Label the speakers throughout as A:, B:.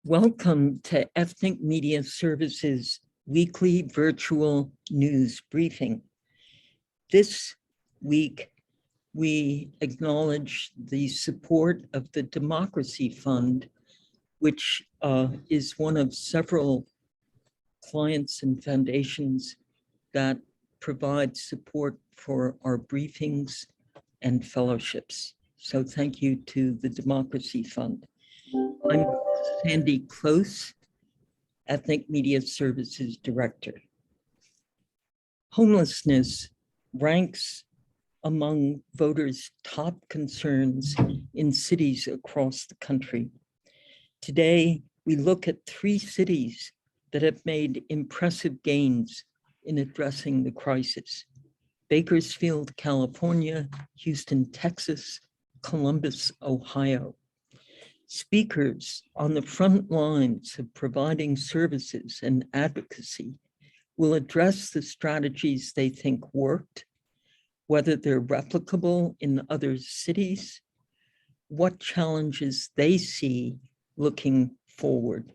A: Welcome to Ethnic Media Services weekly virtual news briefing. This week, we acknowledge the support of the Democracy Fund, which is one of several clients and foundations that provide support for our briefings and fellowships. So thank you to the Democracy Fund. I'm Sandy Close, Ethnic Media Services Director. Homelessness ranks among voters' top concerns in cities across the country. Today, we look at 3 cities that have made impressive gains in addressing the crisis: Bakersfield, California; Houston, Texas; Columbus, Ohio. Speakers on the front lines of providing services and advocacy will address the strategies they think worked, whether they're replicable in other cities, what challenges they see looking forward.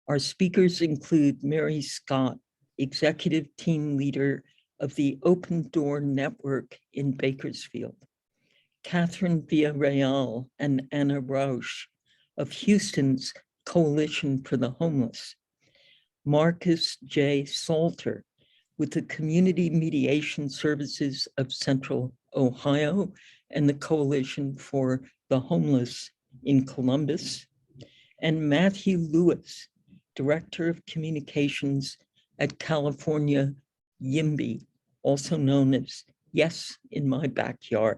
A: Our speakers include Mary Scott, Executive Team Leader of the Open Door Network in Bakersfield; Catherine Villarreal and Anna Rausch of Houston's Coalition for the Homeless; Marcus J. Salter with the Community Mediation Services of Central Ohio and the Coalition for the Homeless in Columbus; and Matthew Lewis, Director of Communications at California YIMBY, also known as Yes in My Backyard.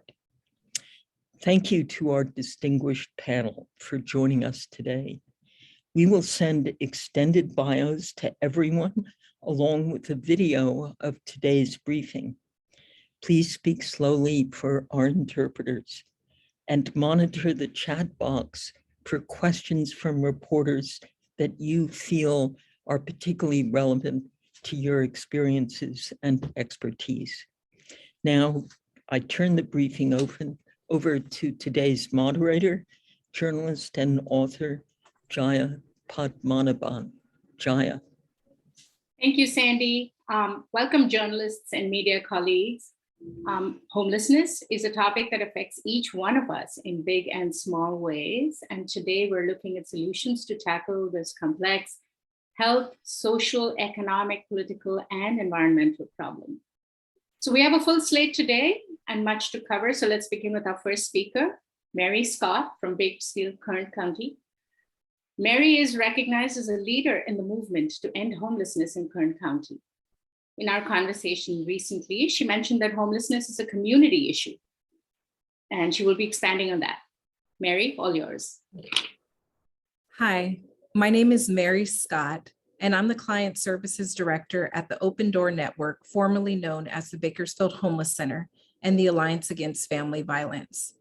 A: Thank you to our distinguished panel for joining us today. We will send extended bios to everyone along with a video of today's briefing. Please speak slowly for our interpreters and monitor the chat box for questions from reporters that you feel are particularly relevant to your experiences and expertise. Now, I turn the briefing over to today's moderator, journalist and author, Jaya Padmanabhan. Jaya.
B: Thank you, Sandy. Welcome, journalists and media colleagues. Homelessness is a topic that affects each one of us in big and small ways. And today we're looking at solutions to tackle this complex health, social, economic, political, and environmental problem. So we have a full slate today and much to cover. So let's begin with our first speaker, Mary Scott from Bakersfield, Kern County. Mary is recognized as a leader in the movement to end homelessness in Kern County. In our conversation recently, she mentioned that homelessness is a community issue, and she will be expanding on that. Mary, all yours.
C: Hi, my name is Mary Scott, and I'm the Client Services Director at the Open Door Network, formerly known as the Bakersfield Homeless Center and the Alliance Against Family Violence.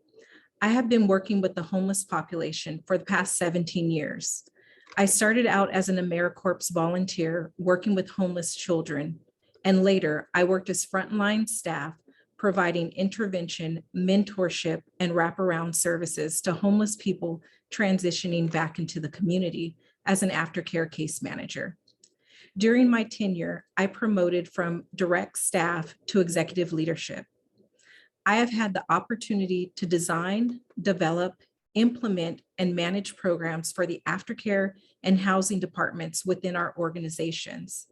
C: I have been working with the homeless population for the past 17 years. I started out as an AmeriCorps volunteer working with homeless children, and later I worked as frontline staff providing intervention, mentorship, and wraparound services to homeless people transitioning back into the community as an aftercare case manager. During my tenure, I promoted from direct staff to executive leadership. I have had the opportunity to design, develop, implement, and manage programs for the aftercare and housing departments within our organizations.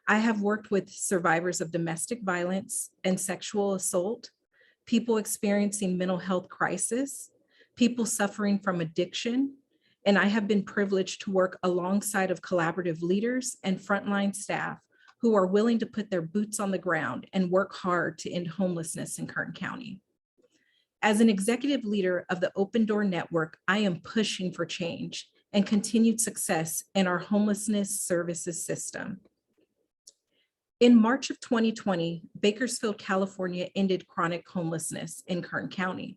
C: I have worked with survivors of domestic violence and sexual assault, people experiencing mental health crisis, people suffering from addiction, and I have been privileged to work alongside of collaborative leaders and frontline staff who are willing to put their boots on the ground and work hard to end homelessness in Kern County. As an executive leader of the Open Door Network, I am pushing for change and continued success in our homelessness services system. In March of 2020, Bakersfield, California ended chronic homelessness in Kern County.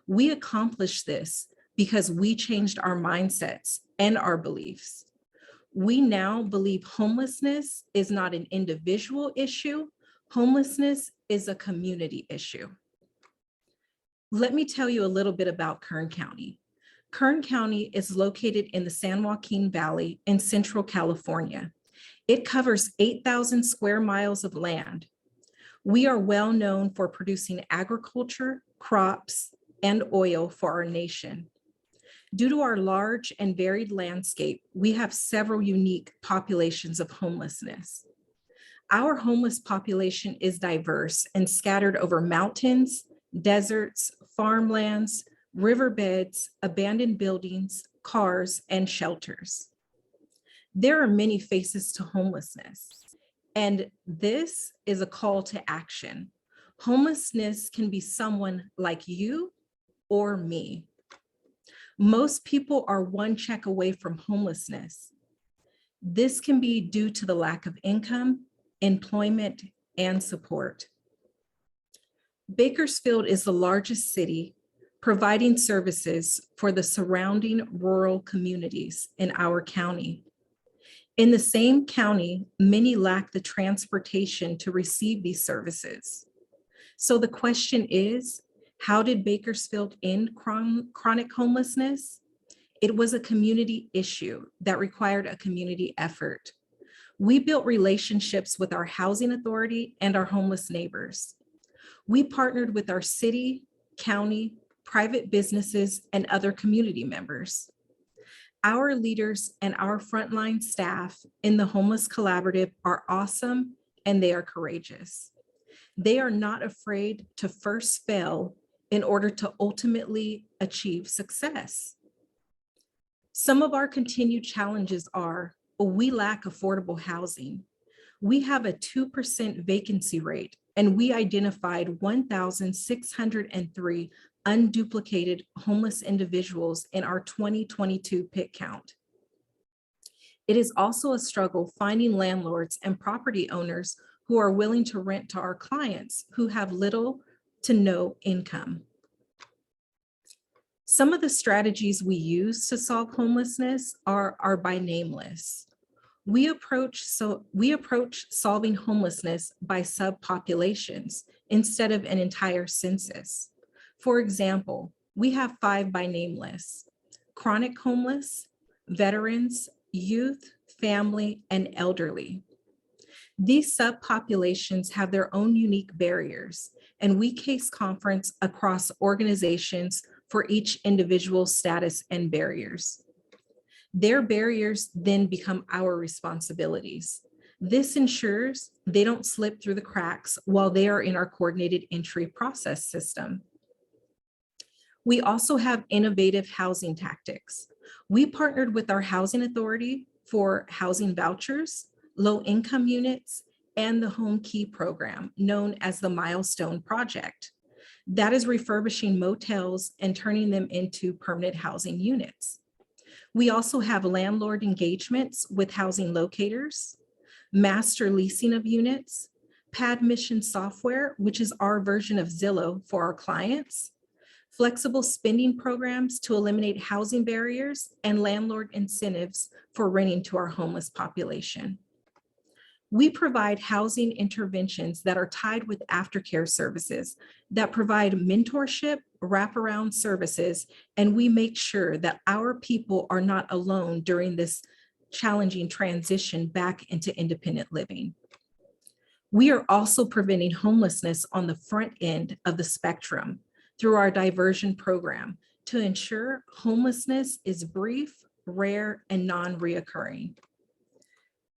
C: We accomplished this because we changed our mindsets and our beliefs. We now believe homelessness is not an individual issue. Homelessness is a community issue. Let me tell you a little bit about Kern County. Kern County is located in the San Joaquin Valley in Central California. It covers 8,000 square miles of land. We are well known for producing agriculture, crops, and oil for our nation. Due to our large and varied landscape, we have several unique populations of homelessness. Our homeless population is diverse and scattered over mountains, deserts, farmlands, riverbeds, abandoned buildings, cars, and shelters. There are many faces to homelessness, and this is a call to action. Homelessness can be someone like you or me. Most people are one check away from homelessness. This can be due to the lack of income, employment, and support. Bakersfield is the largest city providing services for the surrounding rural communities in our county. In the same county, many lack the transportation to receive these services. So the question is, how did Bakersfield end chronic homelessness? It was a community issue that required a community effort. We built relationships with our housing authority and our homeless neighbors. We partnered with our city, county, private businesses, and other community members. Our leaders and our frontline staff in the Homeless Collaborative are awesome and they are courageous. They are not afraid to first fail in order to ultimately achieve success. Some of our continued challenges are, we lack affordable housing. We have a 2% vacancy rate, and we identified 1,603 unduplicated homeless individuals in our 2022 PIC count. It is also a struggle finding landlords and property owners who are willing to rent to our clients who have little to no income. Some of the strategies we use to solve homelessness are by name lists. We approach solving homelessness by subpopulations instead of an entire census. For example, we have 5 by name lists: chronic homeless, veterans, youth, family, and elderly. These subpopulations have their own unique barriers, and we case conference across organizations for each individual status and barriers. Their barriers then become our responsibilities. This ensures they don't slip through the cracks while they are in our coordinated entry process system. We also have innovative housing tactics. We partnered with our housing authority for housing vouchers, low-income units, and the Home Key program, known as the Milestone Project. That is refurbishing motels and turning them into permanent housing units. We also have landlord engagements with housing locators, master leasing of units, pad mission software, which is our version of Zillow for our clients, flexible spending programs to eliminate housing barriers, and landlord incentives for renting to our homeless population. We provide housing interventions that are tied with aftercare services that provide mentorship, wraparound services, and we make sure that our people are not alone during this challenging transition back into independent living. We are also preventing homelessness on the front end of the spectrum through our diversion program to ensure homelessness is brief, rare, and non-reoccurring.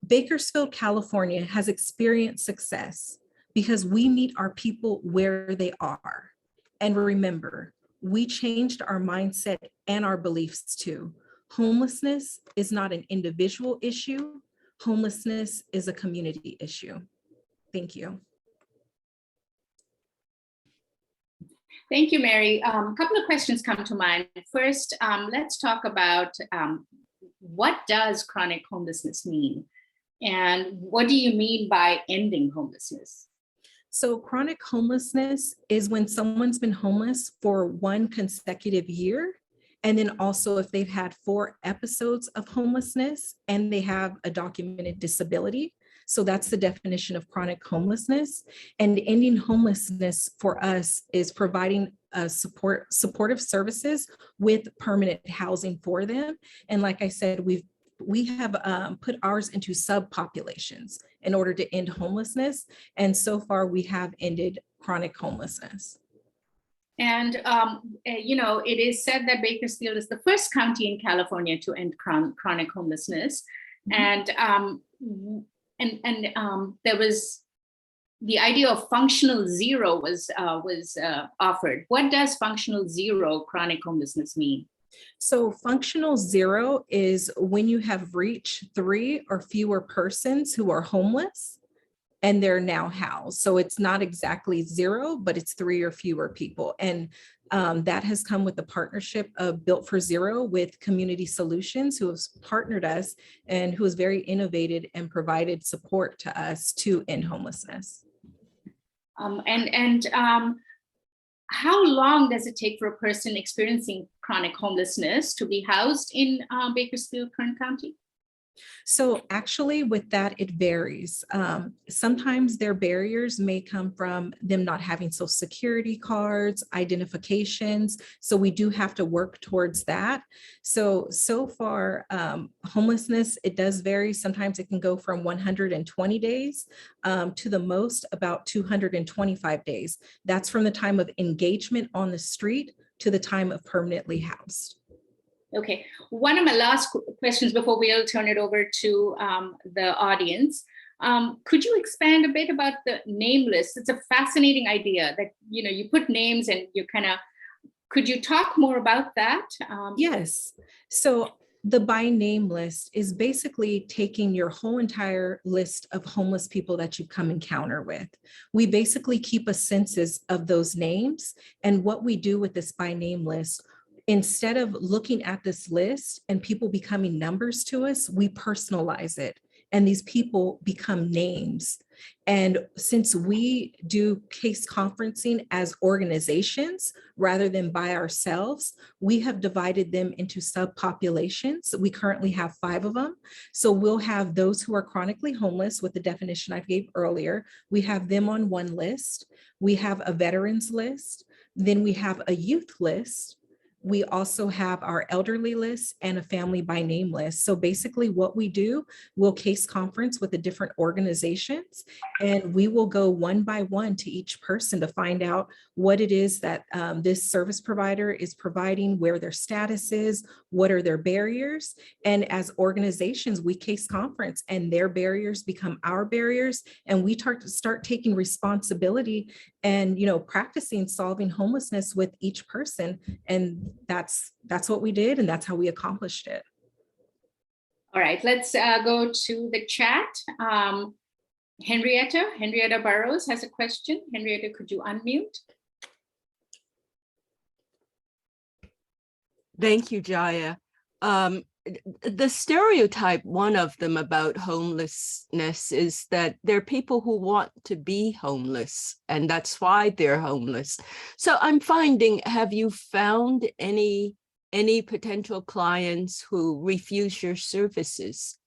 C: Bakersfield, California has experienced success because we meet our people where they are. And remember, we changed our mindset and our beliefs too. Homelessness is not an individual issue. Homelessness is a community issue. Thank you.
B: Thank you, Mary. A couple of questions come to mind. First, let's talk about what does chronic homelessness mean? And what do you mean by ending homelessness?
C: So chronic homelessness is when someone's been homeless for 1 consecutive year. And then also if they've had 4 episodes of homelessness and they have a documented disability. So that's the definition of chronic homelessness. And ending homelessness for us is providing supportive services with permanent housing for them. And like I said, we have put ours into subpopulations in order to end homelessness. And so far we have ended chronic homelessness.
B: And, it is said that Bakersfield is the first county in California to end chronic homelessness.
C: Mhm.
B: And there was the idea of functional zero was offered. What does functional zero chronic homelessness mean?
C: So functional zero is when you have reached 3 or fewer persons who are homeless and they're now housed. So it's not exactly zero, but it's 3 or fewer people. And that has come with the partnership of Built for Zero with Community Solutions, who has partnered us and who has very innovated and provided support to us to end homelessness.
B: How long does it take for a person experiencing chronic homelessness to be housed in Bakersfield, Kern County?
C: So actually with that, it varies. Sometimes their barriers may come from them not having social security cards, identifications. So we do have to work towards that. So far, homelessness, it does vary. Sometimes it can go from 120 days to the most about 225 days. That's from the time of engagement on the street to the time of permanently housed.
B: Okay, one of my last questions before we'll turn it over to the audience. Could you expand a bit about the name list? It's a fascinating idea that, you put names and you could you talk more about that?
C: Yes. So the by name list is basically taking your whole entire list of homeless people that you come encounter with. We basically keep a census of those names. And what we do with this by name list, instead of looking at this list and people becoming numbers to us, we personalize it. And these people become names. And since we do case conferencing as organizations rather than by ourselves, we have divided them into subpopulations. We currently have 5 of them. So we'll have those who are chronically homeless with the definition I gave earlier. We have them on one list. We have a veterans list. Then we have a youth list. We also have our elderly list and a family by name list. So basically what we do, we'll case conference with the different organizations and we will go one by one to each person to find out what it is that this service provider is providing, where their status is, what are their barriers. And as organizations, we case conference and their barriers become our barriers. And we start taking responsibility and, practicing solving homelessness with each person. And that's what we did. And that's how we accomplished it.
B: All right, let's go to the chat. Henrietta Burrows has a question. Henrietta, could you unmute?
D: Thank you, Jaya. The stereotype, one of them about homelessness is that there are people who want to be homeless and that's why they're homeless. So I'm finding, have you found any potential clients who refuse your services?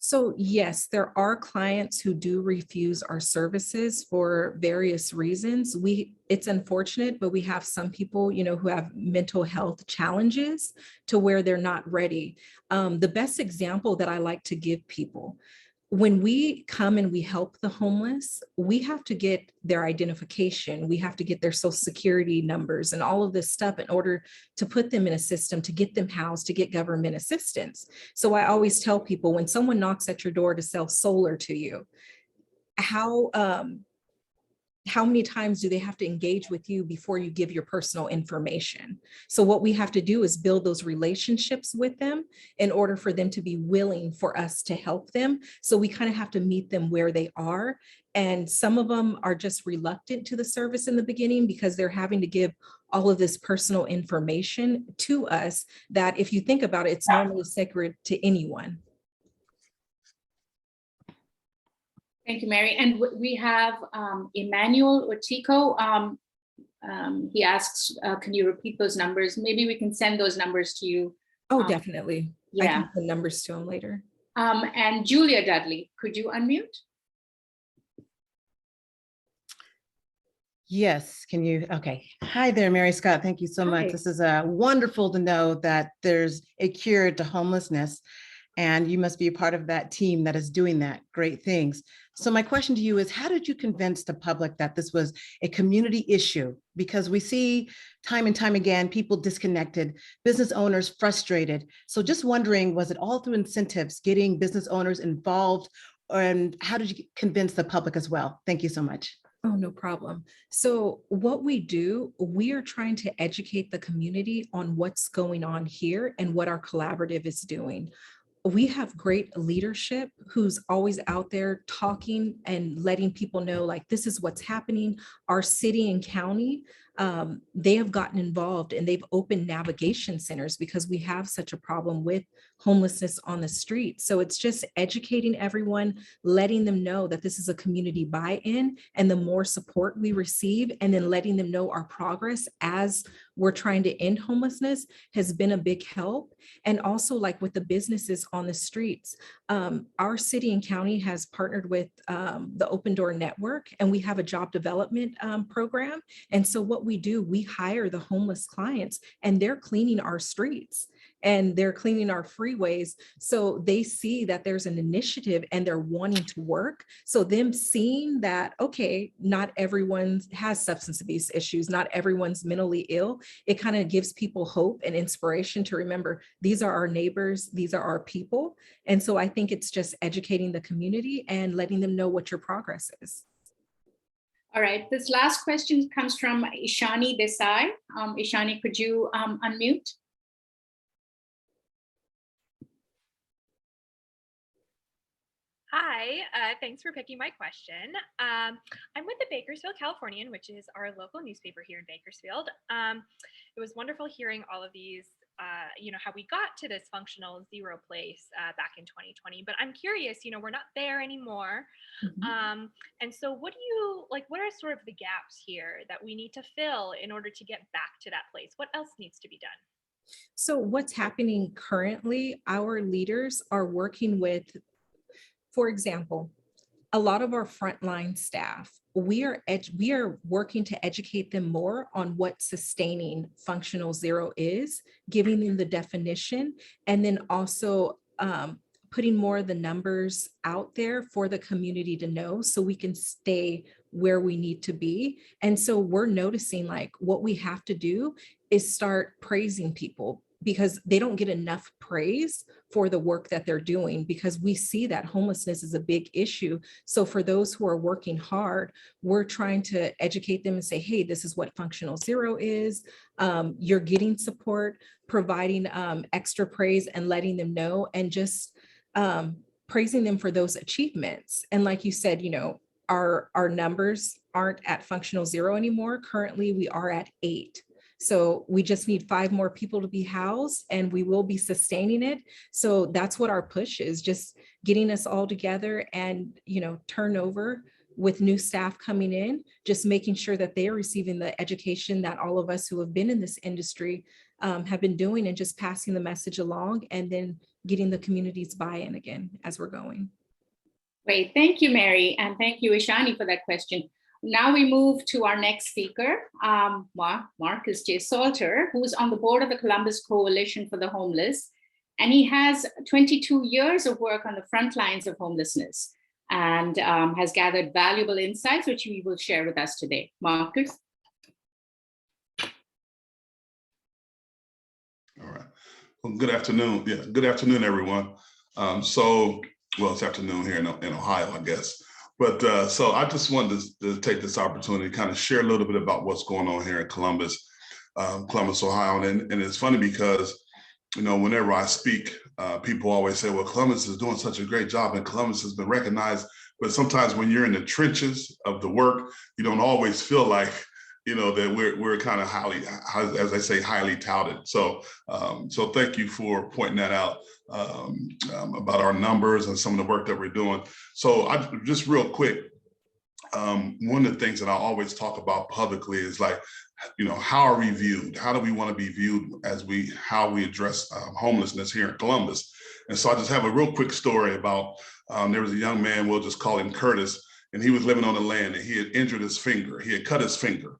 C: So yes, there are clients who do refuse our services for various reasons. It's unfortunate, but we have some people, who have mental health challenges to where they're not ready. The best example that I like to give people, when we come and we help the homeless, we have to get their identification. We have to get their social security numbers and all of this stuff in order to put them in a system, to get them housed, to get government assistance. So I always tell people when someone knocks at your door to sell solar to you, how many times do they have to engage with you before you give your personal information? So what we have to do is build those relationships with them in order for them to be willing for us to help them. So we kind of have to meet them where they are. And some of them are just reluctant to the service in the beginning because they're having to give all of this personal information to us that if you think about it, it's normally sacred to anyone.
B: Thank you, Mary. And we have Emmanuel Ortico. He asks, can you repeat those numbers? Maybe we can send those numbers to you.
C: Oh, definitely.
B: Yeah.
C: I can send numbers to him later.
B: And Julia Dudley, could you unmute?
E: Yes, can you? Okay. Hi there, Mary Scott. Thank you so much.
B: Hi.
E: This is wonderful to know that there's a cure to homelessness, and you must be a part of that team that is doing that. Great things. So my question to you is, how did you convince the public that this was a community issue? Because we see time and time again, people disconnected, business owners frustrated. So just wondering, was it all through incentives, getting business owners involved, and how did you convince the public as well? Thank you so much.
C: Oh, no problem. So what we do, we are trying to educate the community on what's going on here and what our collaborative is doing. We have great leadership who's always out there talking and letting people know, like, this is what's happening. Our city and county, they have gotten involved and they've opened navigation centers because we have such a problem with homelessness on the street. So it's just educating everyone, letting them know that this is a community buy-in, and the more support we receive, and then letting them know our progress as we're trying to end homelessness has been a big help. And also, like with the businesses on the streets, our city and county has partnered with the Open Door Network, and we have a job development program. And so what we do, we hire the homeless clients, and they're cleaning our streets and they're cleaning our freeways. So they see that there's an initiative and they're wanting to work. So them seeing that, okay, not everyone has substance abuse issues, not everyone's mentally ill, it kind of gives people hope and inspiration to remember these are our neighbors, these are our people. And so I think it's just educating the community and letting them know what your progress is.
B: All right, this last question comes from Ishani Desai. Ishani, could you unmute?
F: Hi, thanks for picking my question. I'm with the Bakersfield Californian, which is our local newspaper here in Bakersfield. It was wonderful hearing all of these, how we got to this functional zero place back in 2020. But I'm curious, we're not there anymore.
C: Mhm.
F: And so what are sort of the gaps here that we need to fill in order to get back to that place? What else needs to be done?
C: So what's happening currently, our leaders are working with, for example, a lot of our frontline staff, we are working to educate them more on what sustaining functional zero is, giving them the definition, and then also putting more of the numbers out there for the community to know so we can stay where we need to be. And so we're noticing, like, what we have to do is start praising people, because they don't get enough praise for the work that they're doing, because we see that homelessness is a big issue. So for those who are working hard, we're trying to educate them and say, hey, this is what functional zero is. You're getting support, providing extra praise and letting them know, and just praising them for those achievements. And like you said, our numbers aren't at functional zero anymore. Currently, we are at 8. So we just need 5 more people to be housed, and we will be sustaining it. So that's what our push is, just getting us all together and, turnover with new staff coming in, just making sure that they are receiving the education that all of us who have been in this industry have been doing, and just passing the message along, and then getting the community's buy-in again as we're going.
B: Great, thank you, Mary, and thank you, Ishani, for that question. Now we move to our next speaker, Marcus J. Salter, who's on the board of the Columbus Coalition for the Homeless. And he has 22 years of work on the front lines of homelessness, and has gathered valuable insights, which he will share with us today. Marcus?
G: All right. Well, good afternoon. Yeah, good afternoon, everyone. It's afternoon here in Ohio, I guess. But so I just wanted to take this opportunity to kind of share a little bit about what's going on here in Columbus, Ohio. And it's funny because, whenever I speak, people always say, well, Columbus is doing such a great job and Columbus has been recognized. But sometimes when you're in the trenches of the work, you don't always feel like, that we're kind of highly, as I say, highly touted. So thank you for pointing that out about our numbers and some of the work that we're doing. So I just real quick, one of the things that I always talk about publicly is like, how are we viewed? How do we want to be viewed how we address homelessness here in Columbus? And so I just have a real quick story about, there was a young man, we'll just call him Curtis. and he was living on the land, and he had injured his finger. He had cut his finger.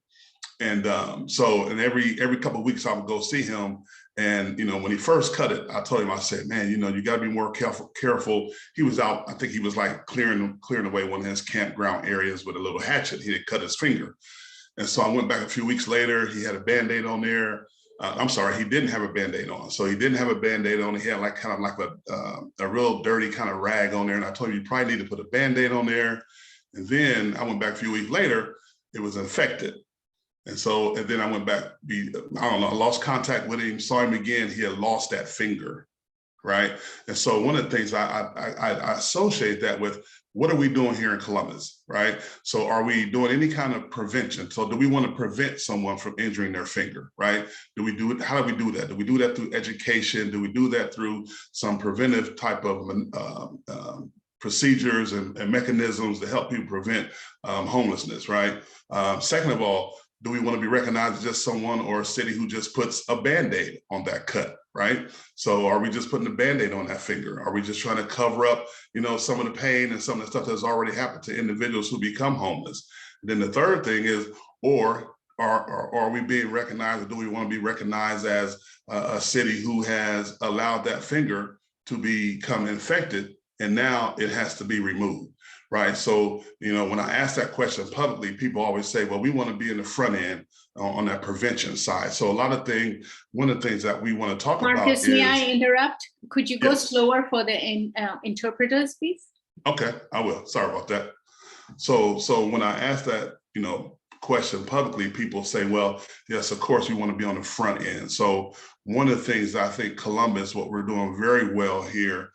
G: And and every couple of weeks I would go see him. And, when he first cut it, I told him, I said, man, you got to be more careful. He was out, I think he was like clearing away one of his campground areas with a little hatchet. He had cut his finger. And so I went back a few weeks later, he had a Band-Aid on there. I'm sorry, he didn't have a Band-Aid on. So he didn't have a Band-Aid on. He had a real dirty kind of rag on there. And I told him, you probably need to put a Band-Aid on there. And then I went back a few weeks later, it was infected. And then I went back, I lost contact with him, saw him again, he had lost that finger, right? And so one of the things I associate that with, what are we doing here in Columbus, right? So are we doing any kind of prevention? So do we want to prevent someone from injuring their finger, right? How do we do that? Do we do that through education? Do we do that through some preventive type of procedures and mechanisms to help people prevent homelessness, right? Second of all, do we want to be recognized as just someone or a city who just puts a Band-Aid on that cut, right? So are we just putting a Band-Aid on that finger? Are we just trying to cover up, some of the pain and some of the stuff that's already happened to individuals who become homeless? And then the third thing is, or are we being recognized, or do we want to be recognized as a city who has allowed that finger to become infected and now it has to be removed? Right. So, when I ask that question publicly, people always say, well, we want to be in the front end on that prevention side. So one of the things that we want to talk about
B: Marcus,
G: is—
B: may I interrupt? Could you go
G: Yes.
B: slower for the interpreters, please?
G: Okay, I will. Sorry about that. So when I ask that, question publicly, people say, well, yes, of course, we want to be on the front end. So one of the things I think Columbus, what we're doing very well here,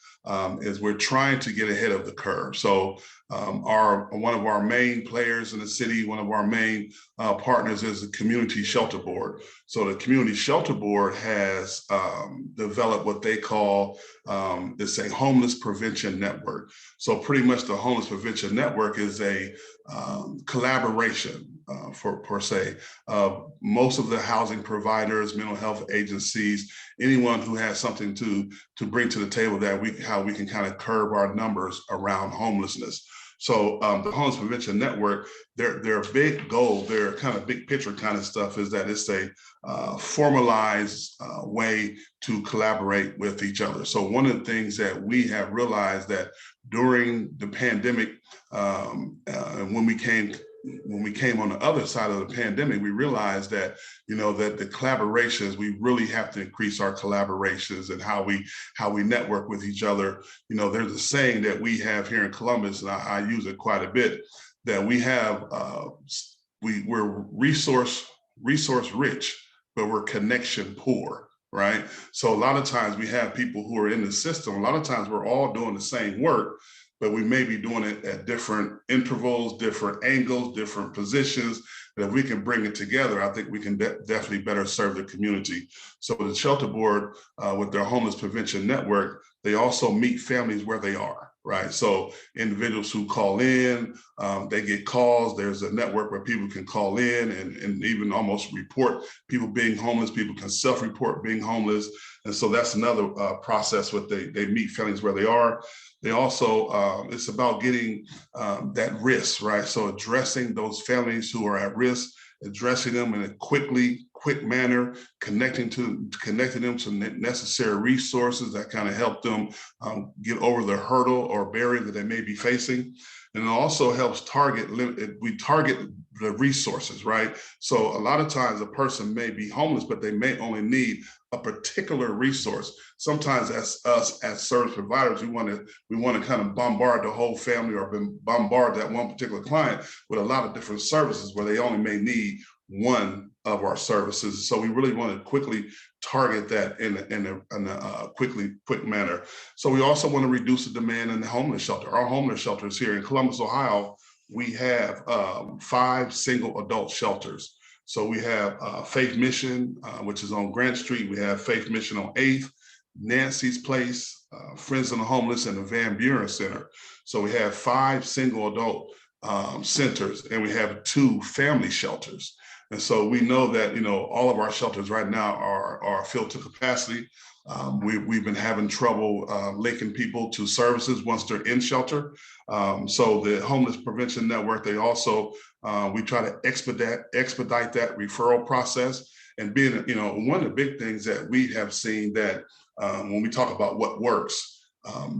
G: is we're trying to get ahead of the curve. So one of our main players in the city, one of our main partners is the Community Shelter Board. So the Community Shelter Board has developed what they call it's a homeless prevention network. So pretty much the homeless prevention network is a collaboration per se. Most of the housing providers, mental health agencies, anyone who has something to bring to the table how we can kind of curb our numbers around homelessness. So the Homeless Prevention Network, their big goal, their kind of big picture kind of stuff is that it's a formalized way to collaborate with each other. So one of the things that we have realized that during the pandemic, when we came on the other side of the pandemic, we realized that, that the collaborations, we really have to increase our collaborations and how we network with each other. There's a saying that we have here in Columbus, and I use it quite a bit, that we have, we're resource rich, but we're connection poor, right? So a lot of times we have people who are in the system, a lot of times we're all doing the same work, but we may be doing it at different intervals, different angles, different positions. And if we can bring it together, I think we can definitely better serve the community. So the Shelter Board, with their Homeless Prevention Network, they also meet families where they are, right? So individuals who call in, they get calls. There's a network where people can call in and even almost report people being homeless. People can self-report being homeless. And so that's another process where they meet families where they are. They also, it's about getting that risk, right? So addressing those families who are at risk, addressing them in a quick manner, connecting them to necessary resources that kind of help them get over the hurdle or barrier that they may be facing. And it also helps we target the resources, right? So a lot of times a person may be homeless, but they may only need a particular resource. Sometimes as us as service providers, we want to kind of bombard the whole family or bombard that one particular client with a lot of different services where they only may need one of our services. So we really want to quickly target that in a quick manner. So we also want to reduce the demand in the homeless shelter. Our homeless shelters here in Columbus, Ohio, we have 5 single adult shelters. So we have Faith Mission, which is on Grant Street. We have Faith Mission on 8th, Nancy's Place, Friends of the Homeless, and the Van Buren Center. So we have 5 single adult centers, and we have 2 family shelters. And so we know that, all of our shelters right now are filled to capacity. We've been having trouble linking people to services once they're in shelter. So the Homeless Prevention Network, they also, we try to expedite that referral process. And being, one of the big things that we have seen that when we talk about what works,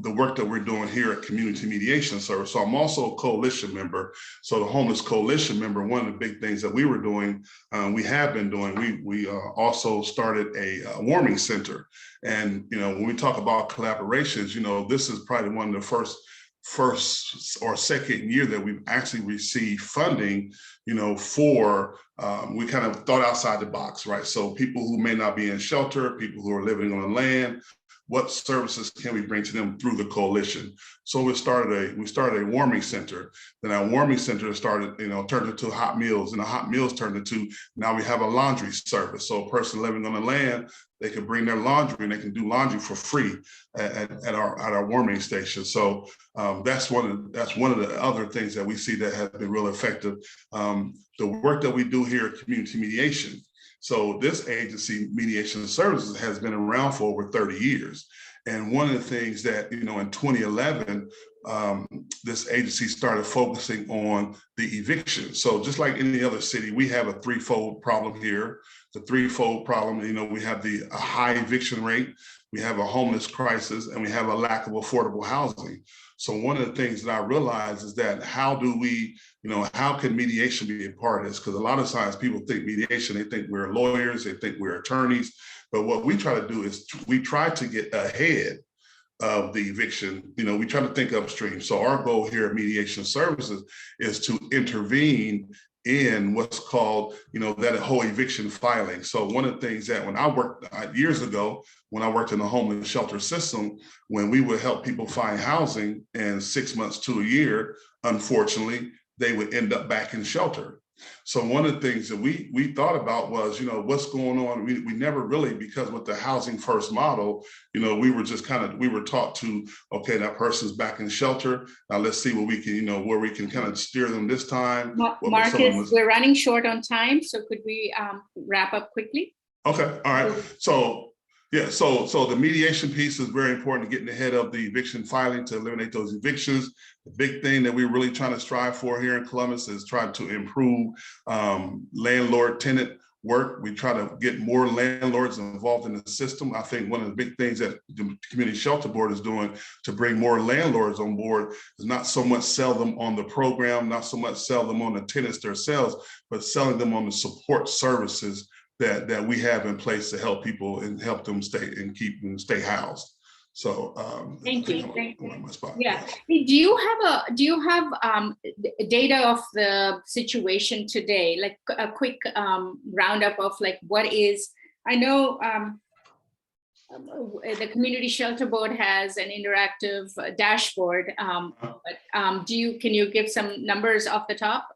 G: the work that we're doing here at Community Mediation Service. So I'm also a coalition member. So the Homeless Coalition member, one of the big things that we were doing, we have been doing, we also started a warming center. And, when we talk about collaborations, this is probably one of the first or second year that we've actually received funding, for, we kind of thought outside the box, right? So people who may not be in shelter, people who are living on the land, what services can we bring to them through the coalition? So we started a warming center. Then our warming center started, turned into hot meals, and the hot meals turned into, now we have a laundry service. So a person living on the land, they can bring their laundry and they can do laundry for free at our warming station. So that's one of the other things that we see that has been real effective. The work that we do here at Community Mediation. So this agency, Mediation Services, has been around for over 30 years. And one of the things that, in 2011, this agency started focusing on the eviction. So just like any other city, we have a threefold problem here. The threefold problem, we have a high eviction rate, we have a homeless crisis, and we have a lack of affordable housing. So one of the things that I realized is that how do we, how can mediation be a part of this? Because a lot of times people think mediation, they think we're lawyers, they think we're attorneys. But what we try to do is we try to get ahead of the eviction. We try to think upstream. So our goal here at Mediation Services is to intervene in what's called, that whole eviction filing. So one of the things that when I worked years ago, when I worked in the homeless shelter system, when we would help people find housing, and 6 months to a year, unfortunately, they would end up back in shelter. So one of the things that we thought about was, what's going on? We never really, because with the housing first model, we were just we were taught to, okay, that person's back in shelter. Now let's see what we can, where we can kind of steer them this time.
B: Marcus, we're running short on time. So could we wrap up quickly?
G: Okay, all right. So yeah, so the mediation piece is very important to getting ahead of the eviction filing to eliminate those evictions. The big thing that we're really trying to strive for here in Columbus is trying to improve landlord-tenant work. We try to get more landlords involved in the system. I think one of the big things that the Community Shelter Board is doing to bring more landlords on board is not so much sell them on the program, not so much sell them on the tenants themselves, but selling them on the support services that we have in place to help people and help them stay housed. So
B: thank you.
G: Yeah.
B: Do you have data of the situation today, like a quick roundup of like what is? I know the Community Shelter Board has an interactive dashboard. But can you give some numbers off the top?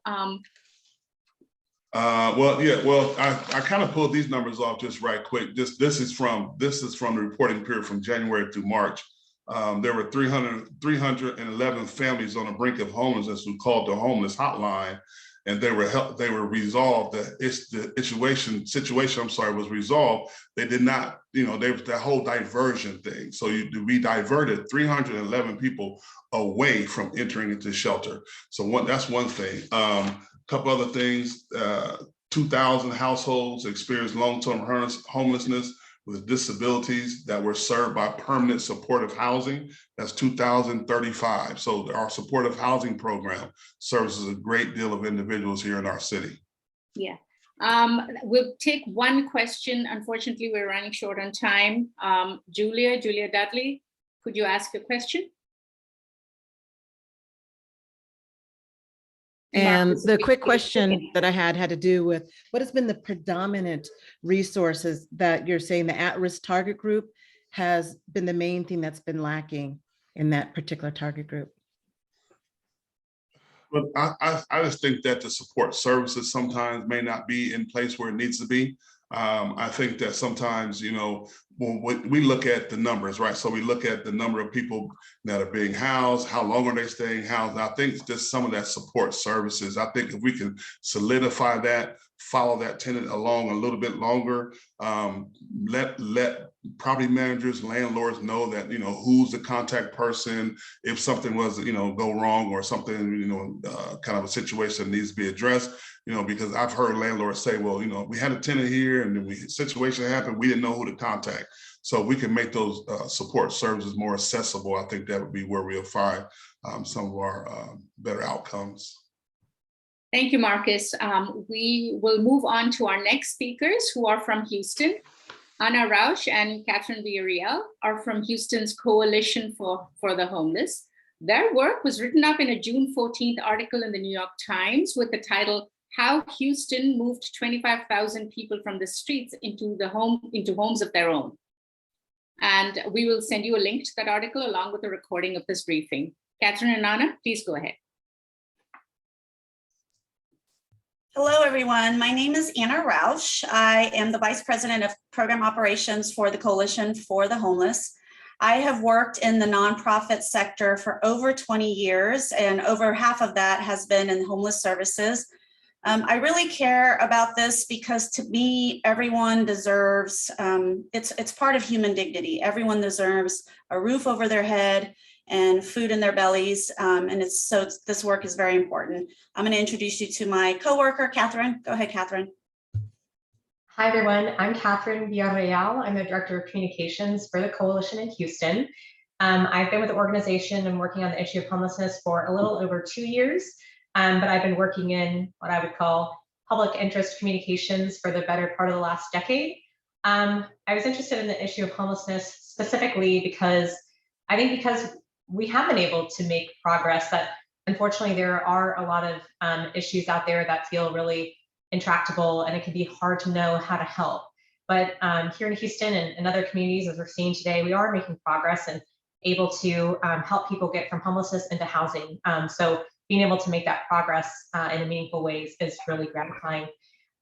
G: I kind of pulled these numbers off just right quick. This is from the reporting period from January through March. There were 311 families on the brink of homelessness who called the homeless hotline, and they were resolved. The situation was resolved. They did not, that whole diversion thing. So we diverted 311 people away from entering into shelter. So that's one thing. Couple other things, 2,000 households experienced long-term homelessness with disabilities that were served by permanent supportive housing. That's 2,035. So our supportive housing program services a great deal of individuals here in our city.
B: Yeah. We'll take one question. Unfortunately, we're running short on time. Julia Dudley, could you ask a question?
E: And the quick question that I had to do with what has been the predominant resources that you're saying the at-risk target group has been the main thing that's been lacking in that particular target group?
G: But I just think that the support services sometimes may not be in place where it needs to be. I think that sometimes, when we look at the numbers, right? So we look at the number of people that are being housed, how long are they staying housed? I think just some of that support services, I think if we can solidify that, follow that tenant along a little bit longer, let property managers, landlords know that, who's the contact person if something was, go wrong or something, kind of a situation that needs to be addressed, because I've heard landlords say, well, we had a tenant here and then situation happened, we didn't know who to contact. So we can make those support services more accessible. I think that would be where we'll find some of our better outcomes.
B: Thank you, Marcus. We will move on to our next speakers who are from Houston. Ana Rausch and Catherine Villarreal are from Houston's Coalition for the Homeless. Their work was written up in a June 14th article in the New York Times with the title, How Houston Moved 25,000 People from the Streets into Homes of Their Own. And we will send you a link to that article along with a recording of this briefing. Catherine and Ana, please go ahead.
H: Hello, everyone. My name is Ana Rausch. I am the Vice President of Program Operations for the Coalition for the Homeless. I have worked in the nonprofit sector for over 20 years, and over half of that has been in homeless services. I really care about this because to me, everyone deserves, it's part of human dignity. Everyone deserves a roof over their head and food in their bellies. This work is very important. I'm going to introduce you to my coworker, Catherine. Go ahead, Catherine.
I: Hi, everyone. I'm Catherine Villarreal. I'm the Director of Communications for the Coalition in Houston. I've been with the organization and working on the issue of homelessness for a little over 2 years, but I've been working in what I would call public interest communications for the better part of the last decade. I was interested in the issue of homelessness specifically because we have been able to make progress, but unfortunately there are a lot of issues out there that feel really intractable, and it can be hard to know how to help. But here in Houston and other communities, as we're seeing today, we are making progress and able to help people get from homelessness into housing. So being able to make that progress in meaningful ways is really gratifying.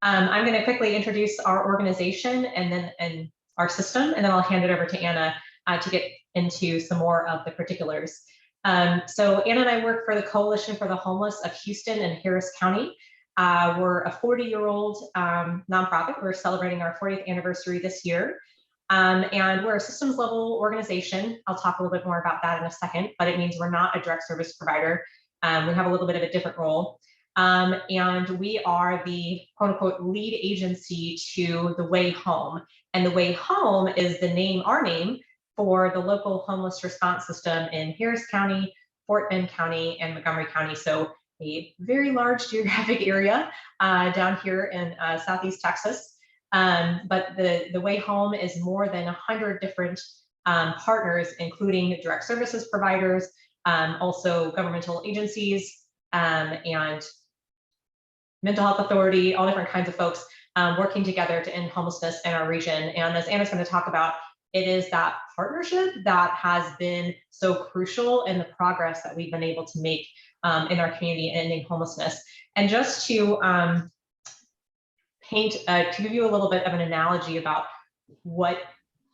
I: I'm going to quickly introduce our organization and our system, and then I'll hand it over to Ana to get into some more of the particulars. So Ana and I work for the Coalition for the Homeless of Houston and Harris County. We're a 40-year-old nonprofit. We're celebrating our 40th anniversary this year. And we're a systems level organization. I'll talk a little bit more about that in a second, but it means we're not a direct service provider. We have a little bit of a different role. And we are the quote unquote lead agency to the Way Home. And the Way Home is our name for the local homeless response system in Harris County, Fort Bend County, and Montgomery County. So a very large geographic area down here in Southeast Texas. But the Way Home is more than 100 different partners, including direct services providers, also governmental agencies, and mental health authority, all different kinds of folks working together to end homelessness in our region. And as Ana's going to talk about, it is that partnership that has been so crucial in the progress that we've been able to make in our community ending homelessness. And just to give you a little bit of an analogy about what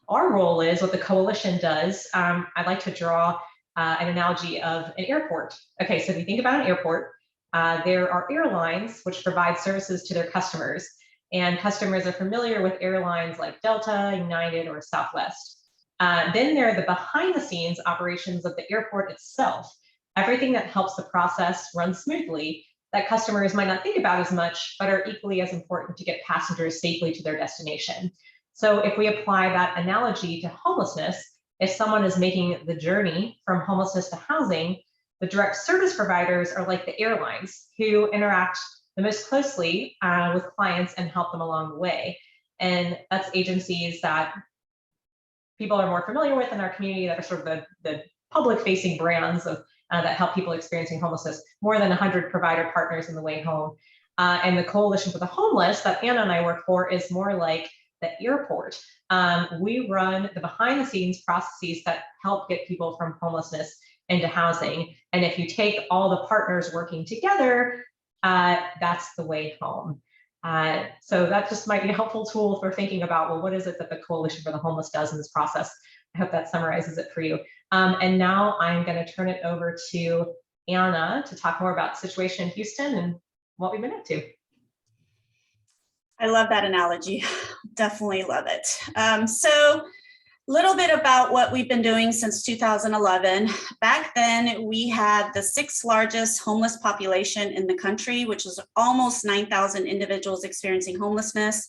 I: our role is, what the coalition does, I'd like to draw an analogy of an airport. Okay, so if you think about an airport, there are airlines which provide services to their customers, and customers are familiar with airlines like Delta, United, or Southwest. Then there are the behind the scenes operations of the airport itself, everything that helps the process run smoothly that customers might not think about as much, but are equally as important to get passengers safely to their destination. So if we apply that analogy to homelessness, if someone is making the journey from homelessness to housing, the direct service providers are like the airlines who interact the most closely with clients and help them along the way. And that's agencies that people are more familiar with in our community that are sort of the public-facing brands of that help people experiencing homelessness, more than 100 provider partners in the Way Home. And the Coalition for the Homeless that Ana and I work for is more like the airport. We run the behind the scenes processes that help get people from homelessness into housing. And if you take all the partners working together, that's the Way Home. So that just might be a helpful tool for thinking about, well, what is it that the Coalition for the Homeless does in this process? I hope that summarizes it for you. And now I'm going to turn it over to Anna to talk more about the situation in Houston and what we've been up to.
H: I love that analogy. Definitely love it. So a little bit about what we've been doing since 2011. Back then, we had the 6th largest homeless population in the country, which was almost 9,000 individuals experiencing homelessness.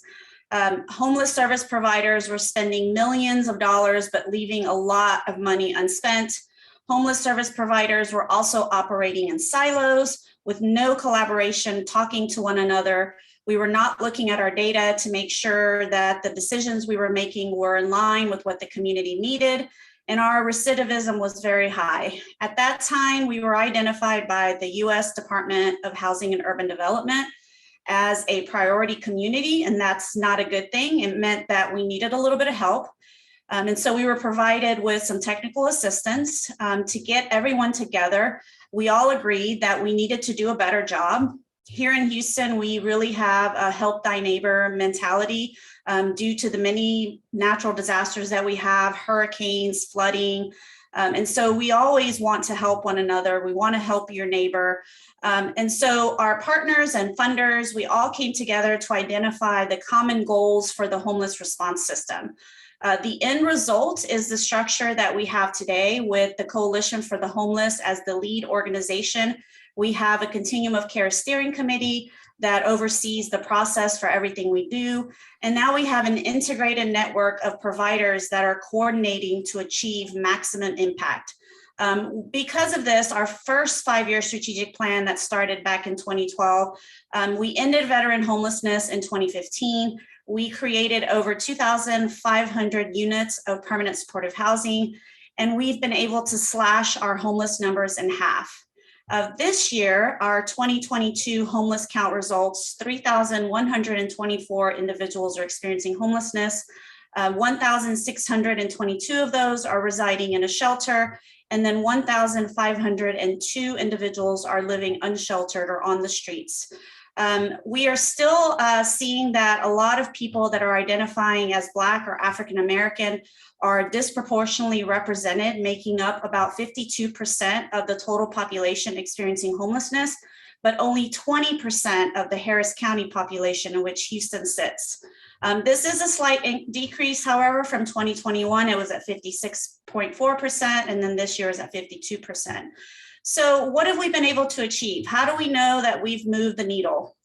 H: Homeless service providers were spending millions of dollars, but leaving a lot of money unspent. Homeless service providers were also operating in silos with no collaboration, talking to one another. We were not looking at our data to make sure that the decisions we were making were in line with what the community needed, and our recidivism was very high. At that time, we were identified by the US Department of Housing and Urban Development as a priority community, and that's not a good thing. It meant that we needed a little bit of help. And so we were provided with some technical assistance to get everyone together. We all agreed that we needed to do a better job. Here in Houston, we really have a help thy neighbor mentality due to the many natural disasters that we have, hurricanes, flooding. And so we always want to help one another. We want to help your neighbor. And so our partners and funders, we all came together to identify the common goals for the homeless response system. The end result is the structure that we have today with the Coalition for the Homeless as the lead organization. We have a continuum of care steering committee that oversees the process for everything we do. And now we have an integrated network of providers that are coordinating to achieve maximum impact. Because of this, our first 5-year strategic plan that started back in 2012, we ended veteran homelessness in 2015. We created over 2,500 units of permanent supportive housing, and we've been able to slash our homeless numbers in half. This year, our 2022 homeless count results, 3,124 individuals are experiencing homelessness. 1,622 of those are residing in a shelter, and then 1,502 individuals are living unsheltered or on the streets. We are still seeing that a lot of people that are identifying as Black or African American are disproportionately represented, making up about 52% of the total population experiencing homelessness, but only 20% of the Harris County population in which Houston sits. This is a slight decrease, however, from 2021, it was at 56.4%, and then this year is at 52%. So what have we been able to achieve? How do we know that we've moved the needle?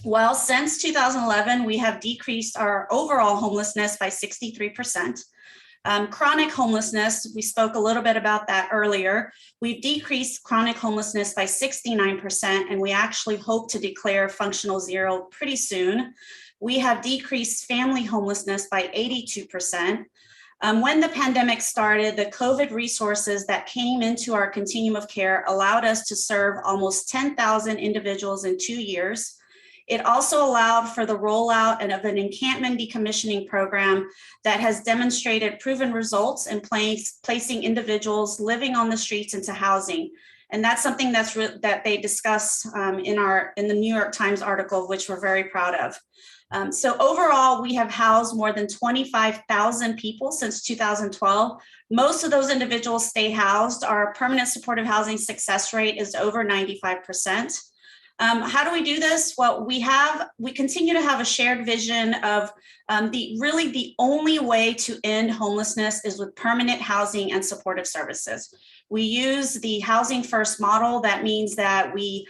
H: Well, since 2011, we have decreased our overall homelessness by 63%. Chronic homelessness, we spoke a little bit about that earlier. We've decreased chronic homelessness by 69%, and we actually hope to declare functional zero pretty soon. We have decreased family homelessness by 82%. When the pandemic started, the COVID resources that came into our continuum of care allowed us to serve almost 10,000 individuals in 2 years. It also allowed for the rollout of an encampment decommissioning program that has demonstrated proven results in placing individuals living on the streets into housing. And that's something that they discuss in the New York Times article, which we're very proud of. So overall, we have housed more than 25,000 people since 2012. Most of those individuals stay housed. Our permanent supportive housing success rate is over 95%. How do we do this? Well, we continue to have a shared vision of the only way to end homelessness is with permanent housing and supportive services. We use the housing first model. That means that we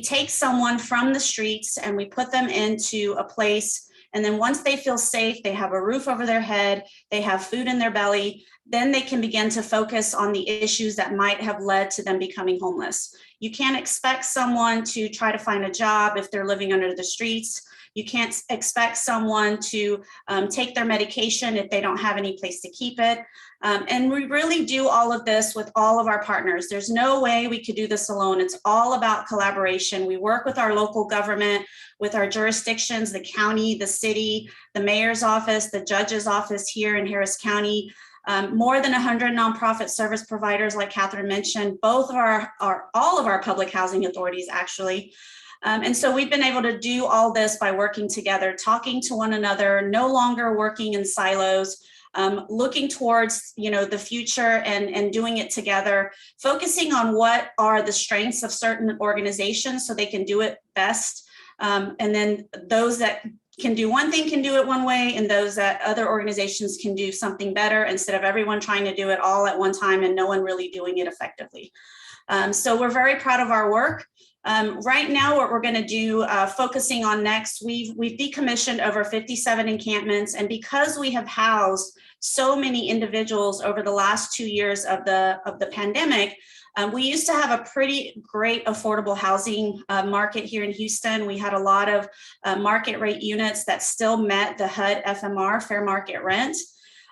H: take someone from the streets and we put them into a place. And then once they feel safe, they have a roof over their head, they have food in their belly, then they can begin to focus on the issues that might have led to them becoming homeless. You can't expect someone to try to find a job if they're living under the streets. You can't expect someone to take their medication if they don't have any place to keep it. And we really do all of this with all of our partners. There's no way we could do this alone. It's all about collaboration. We work with our local government, with our jurisdictions, the county, the city, the mayor's office, the judge's office here in Harris County. More than 100 nonprofit service providers, like Catherine mentioned, all of our public housing authorities actually. And so we've been able to do all this by working together, talking to one another, no longer working in silos, looking towards, the future and doing it together, focusing on what are the strengths of certain organizations so they can do it best. And then those that can do one thing can do it one way, and those that other organizations can do something better, instead of everyone trying to do it all at one time and no one really doing it effectively. So we're very proud of our work. Right now, what we're going to do, focusing on next, we've decommissioned over 57 encampments, and because we have housed so many individuals over the last 2 years of the pandemic, we used to have a pretty great affordable housing market here in Houston. We had a lot of market rate units that still met the HUD FMR, fair market rent.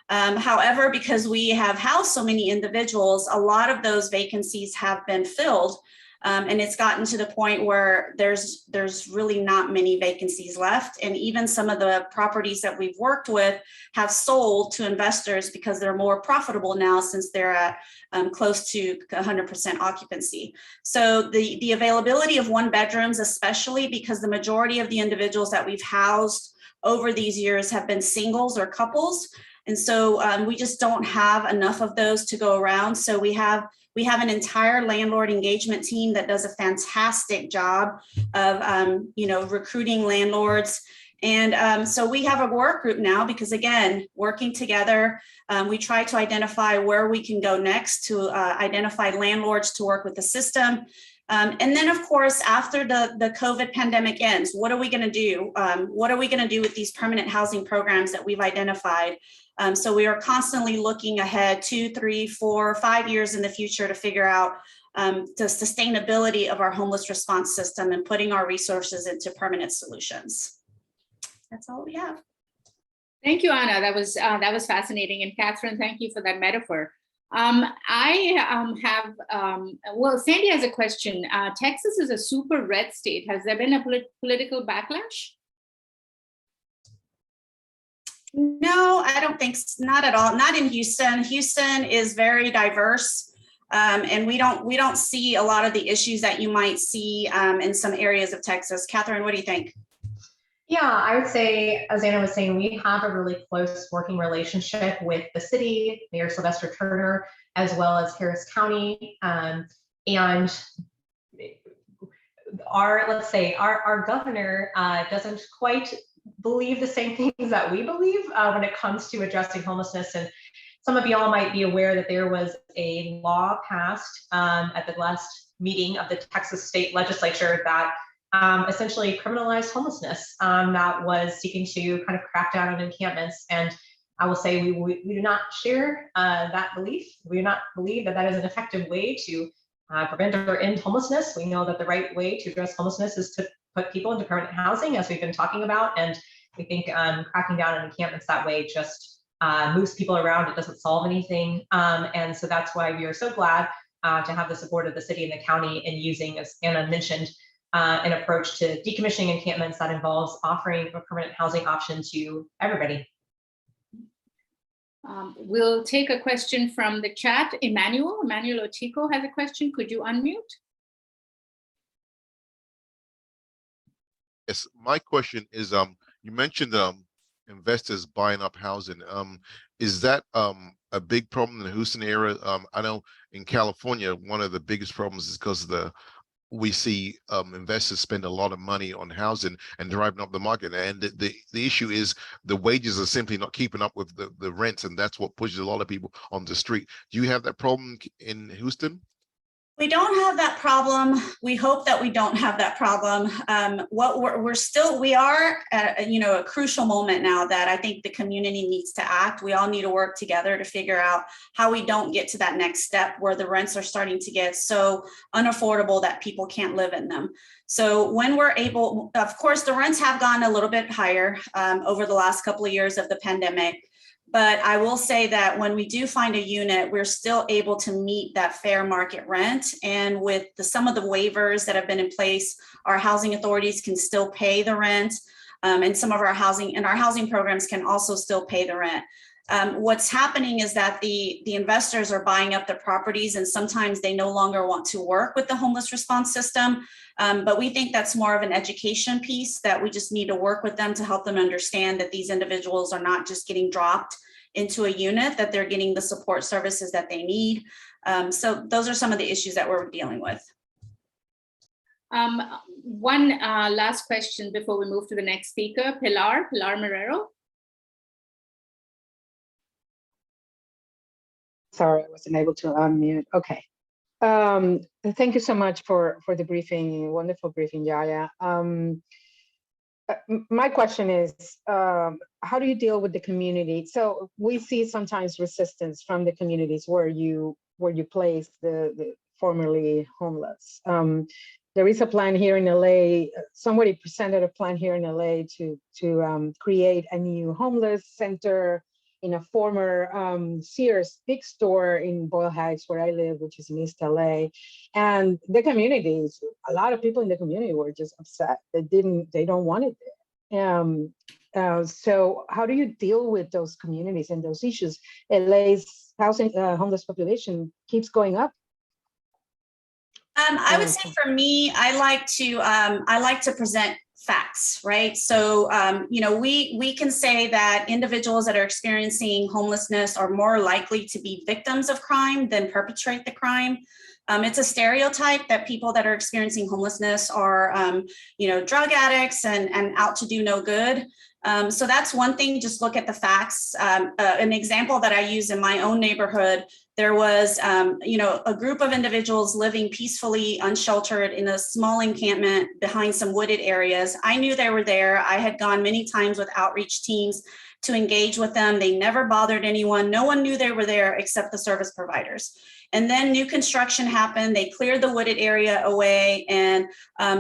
H: However, because we have housed so many individuals, a lot of those vacancies have been filled. And it's gotten to the point where there's really not many vacancies left. And even some of the properties that we've worked with have sold to investors because they're more profitable now, since they're at close to 100% occupancy. So the availability of one bedrooms, especially because the majority of the individuals that we've housed over these years have been singles or couples. And so we just don't have enough of those to go around. So we have an entire landlord engagement team that does a fantastic job of, recruiting landlords. And so we have a work group now because, again, working together, we try to identify where we can go next to identify landlords to work with the system. And then, of course, after the COVID pandemic ends, what are we going to do? What are we going to do with these permanent housing programs that we've identified? So we are constantly looking ahead 2, 3, 4, 5 years in the future to figure out the sustainability of our homeless response system and putting our resources into permanent solutions. That's all we have.
B: Thank you, Anna. That was fascinating. And Catherine, thank you for that metaphor. Sandy has a question. Texas is a super red state. Has there been a political backlash?
H: No, I don't think, not at all. Not in Houston. Houston is very diverse, and we don't see a lot of the issues that you might see in some areas of Texas. Catherine, what do you think?
I: Yeah, I would say, as Anna was saying, we have a really close working relationship with the city, Mayor Sylvester Turner, as well as Harris County, and our governor doesn't quite believe the same things that we believe when it comes to addressing homelessness. And some of y'all might be aware that there was a law passed at the last meeting of the Texas state legislature that essentially criminalized homelessness, that was seeking to kind of crack down on encampments. And I will say we do not share that belief. We do not believe that that is an effective way to prevent or end homelessness. We know that the right way to address homelessness is to put people into permanent housing, as we've been talking about. And we think cracking down on encampments that way just moves people around. It doesn't solve anything. And so that's why we are so glad to have the support of the city and the county in using, as Anna mentioned, an approach to decommissioning encampments that involves offering a permanent housing option to everybody.
B: We'll take a question from the chat. Emmanuel Otico has a question. Could you unmute?
J: Yes, my question is, you mentioned investors buying up housing. Is that a big problem in the Houston area? I know in California, one of the biggest problems is because we see investors spend a lot of money on housing and driving up the market. And the issue is the wages are simply not keeping up with the rents, and that's what pushes a lot of people on the street. Do you have that problem in Houston?
H: We don't have that problem. We hope that we don't have that problem. We are at a crucial moment now that I think the community needs to act. We all need to work together to figure out how we don't get to that next step where the rents are starting to get so unaffordable that people can't live in them. So when we're able, of course, the rents have gone a little bit higher over the last couple of years of the pandemic. But I will say that when we do find a unit, we're still able to meet that fair market rent. And with some of the waivers that have been in place, our housing authorities can still pay the rent. And some of our housing programs can also still pay the rent. What's happening is that the investors are buying up the properties, and sometimes they no longer want to work with the homeless response system. But we think that's more of an education piece, that we just need to work with them to help them understand that these individuals are not just getting dropped into a unit, that they're getting the support services that they need. So those are some of the issues that we're dealing with.
B: One last question before we move to the next speaker, Pilar Marrero.
K: Sorry, I wasn't able to unmute. Okay. Thank you so much for the briefing, wonderful briefing, Yaya. My question is, how do you deal with the community? So we see sometimes resistance from the communities where you place the formerly homeless. There is a plan here in LA. Somebody presented a plan here in LA to create a new homeless center in a former Sears big store in Boyle Heights, where I live, which is in East LA. And the communities, a lot of people in the community were just upset. They don't want it there. So how do you deal with those communities and those issues? LA's housing homeless population keeps going up.
H: I would say for me, I like to present facts, right? So, we can say that individuals that are experiencing homelessness are more likely to be victims of crime than perpetrate the crime. It's a stereotype that people that are experiencing homelessness are, drug addicts and out to do no good. So that's one thing, just look at the facts. An example that I use in my own neighborhood, there was, a group of individuals living peacefully, unsheltered in a small encampment behind some wooded areas. I knew they were there. I had gone many times with outreach teams to engage with them. They never bothered anyone. No one knew they were there except the service providers. And then new construction happened. They cleared the wooded area away, and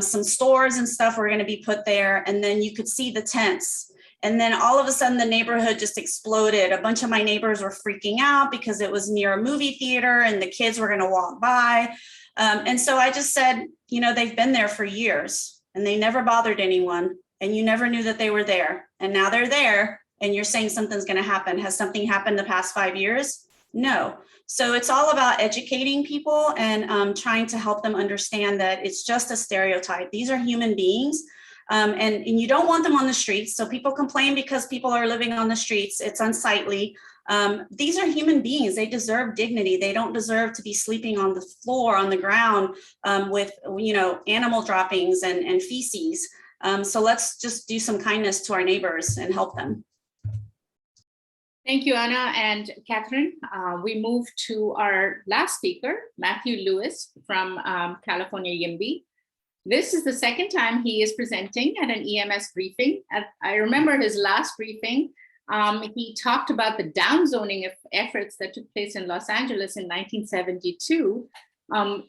H: some stores and stuff were going to be put there. And then you could see the tents. And then all of a sudden the neighborhood just exploded. A bunch of my neighbors were freaking out because it was near a movie theater and the kids were going to walk by. And so I just said, they've been there for years and they never bothered anyone, and you never knew that they were there. And now they're there and you're saying something's going to happen. Has something happened the past 5 years? No. So it's all about educating people and trying to help them understand that it's just a stereotype. These are human beings. And you don't want them on the streets. So people complain because people are living on the streets. It's unsightly. These are human beings. They deserve dignity. They don't deserve to be sleeping on the floor, on the ground, with, animal droppings and feces. So let's just do some kindness to our neighbors and help them.
B: Thank you, Anna and Catherine. We move to our last speaker, Matthew Lewis from California YIMBY. This is the second time he is presenting at an EMS briefing. I remember his last briefing, he talked about the downzoning of efforts that took place in Los Angeles in 1972,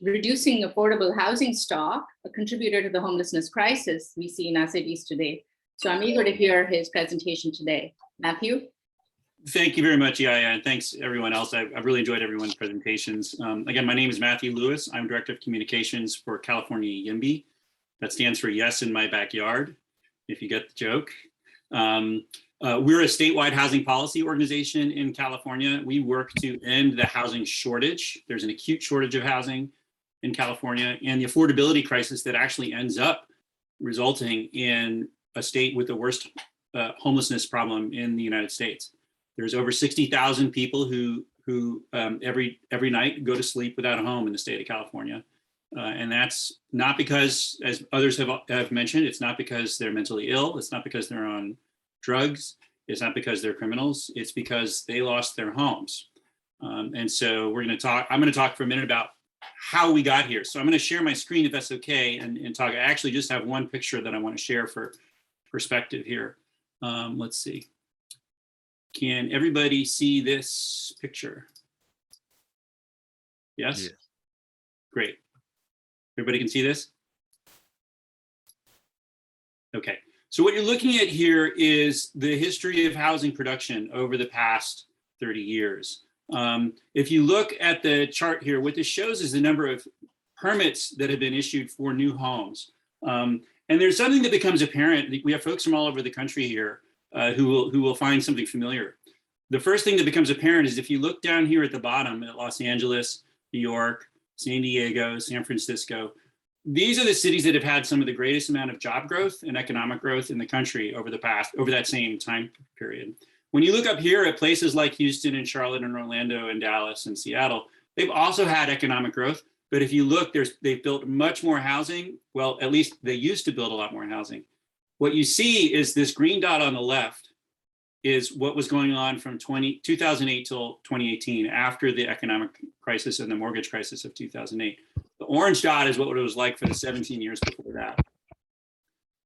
B: reducing affordable housing stock, a contributor to the homelessness crisis we see in our cities today. So I'm eager to hear his presentation today. Matthew?
L: Thank you very much, Yaya, and thanks everyone else. I've really enjoyed everyone's presentations. Again, my name is Matthew Lewis. I'm Director of Communications for California YIMBY. That stands for Yes in My Backyard, if you get the joke. We're a statewide housing policy organization in California. We work to end the housing shortage. There's an acute shortage of housing in California, and the affordability crisis that actually ends up resulting in a state with the worst homelessness problem in the United States. There's over 60,000 people who every night go to sleep without a home in the state of California. And that's not because, as others have mentioned, it's not because they're mentally ill. It's not because they're on drugs. It's not because they're criminals. It's because they lost their homes. And so I'm going to talk for a minute about how we got here. So I'm going to share my screen if that's okay and talk. I actually just have one picture that I want to share for perspective here. Let's see. Can everybody see this picture? Yes? Yeah. Great. Everybody can see this? Okay. So what you're looking at here is the history of housing production over the past 30 years. If you look at the chart here, what this shows is the number of permits that have been issued for new homes. And there's something that becomes apparent. We have folks from all over the country here who will find something familiar. the first thing that becomes apparent is if you look down here at the bottom at Los Angeles, New York, San Diego, San Francisco, these are the cities that have had some of the greatest amount of job growth and economic growth in the country over that same time period. When you look up here at places like Houston and Charlotte and Orlando and Dallas and Seattle, they've also had economic growth. But if you look, they've built much more housing. Well, at least they used to build a lot more housing. What you see is this green dot on the left is what was going on from 2008 till 2018 after the economic crisis and the mortgage crisis of 2008. The orange dot is what it was like for the 17 years before that.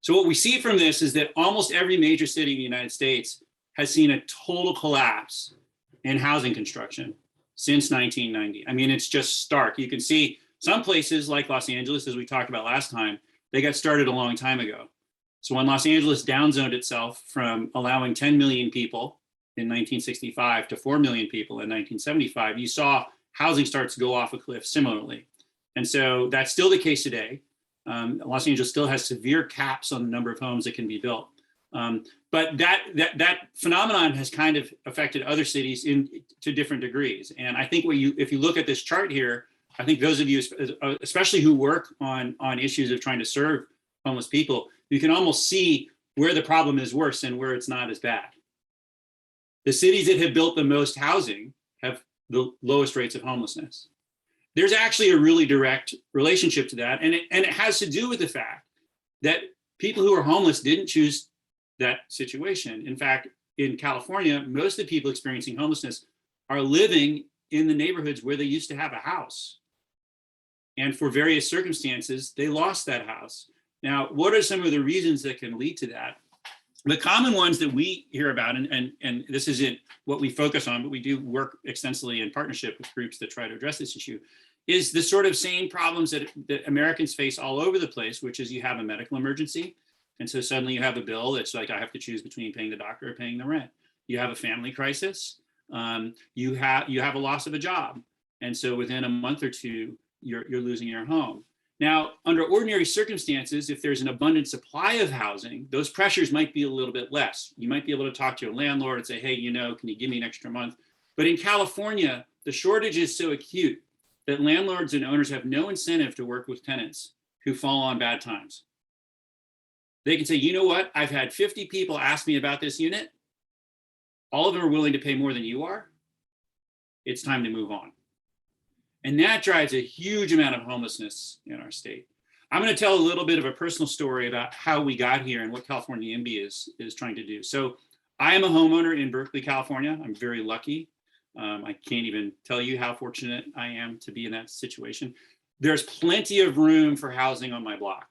L: So what we see from this is that almost every major city in the United States has seen a total collapse in housing construction since 1990. I mean, it's just stark. You can see some places like Los Angeles, as we talked about last time, they got started a long time ago. So when Los Angeles downzoned itself from allowing 10 million people in 1965 to 4 million people in 1975, you saw housing starts go off a cliff similarly. And so that's still the case today. Los Angeles still has severe caps on the number of homes that can be built. But that phenomenon has kind of affected other cities to different degrees. And I think if you look at this chart here, I think those of you, especially who work on issues of trying to serve homeless people, you can almost see where the problem is worse and where it's not as bad. The cities that have built the most housing have the lowest rates of homelessness. There's actually a really direct relationship to that. And it has to do with the fact that people who are homeless didn't choose that situation. In fact, in California, most of the people experiencing homelessness are living in the neighborhoods where they used to have a house. And for various circumstances, they lost that house. Now, what are some of the reasons that can lead to that? The common ones that we hear about, and this isn't what we focus on, but we do work extensively in partnership with groups that try to address this issue, is the sort of same problems that Americans face all over the place, which is you have a medical emergency. And so suddenly you have a bill that's like, I have to choose between paying the doctor or paying the rent. You have a family crisis. You have a loss of a job. And so within a month or two, you're losing your home. Now, under ordinary circumstances, if there's an abundant supply of housing, those pressures might be a little bit less. You might be able to talk to your landlord and say, hey, can you give me an extra month? But in California, the shortage is so acute that landlords and owners have no incentive to work with tenants who fall on bad times. They can say, you know what? I've had 50 people ask me about this unit. All of them are willing to pay more than you are. It's time to move on. And that drives a huge amount of homelessness in our state. I'm going to tell a little bit of a personal story about how we got here and what California YIMBY is trying to do. So I am a homeowner in Berkeley, California. I'm very lucky. I can't even tell you how fortunate I am to be in that situation. There's plenty of room for housing on my block.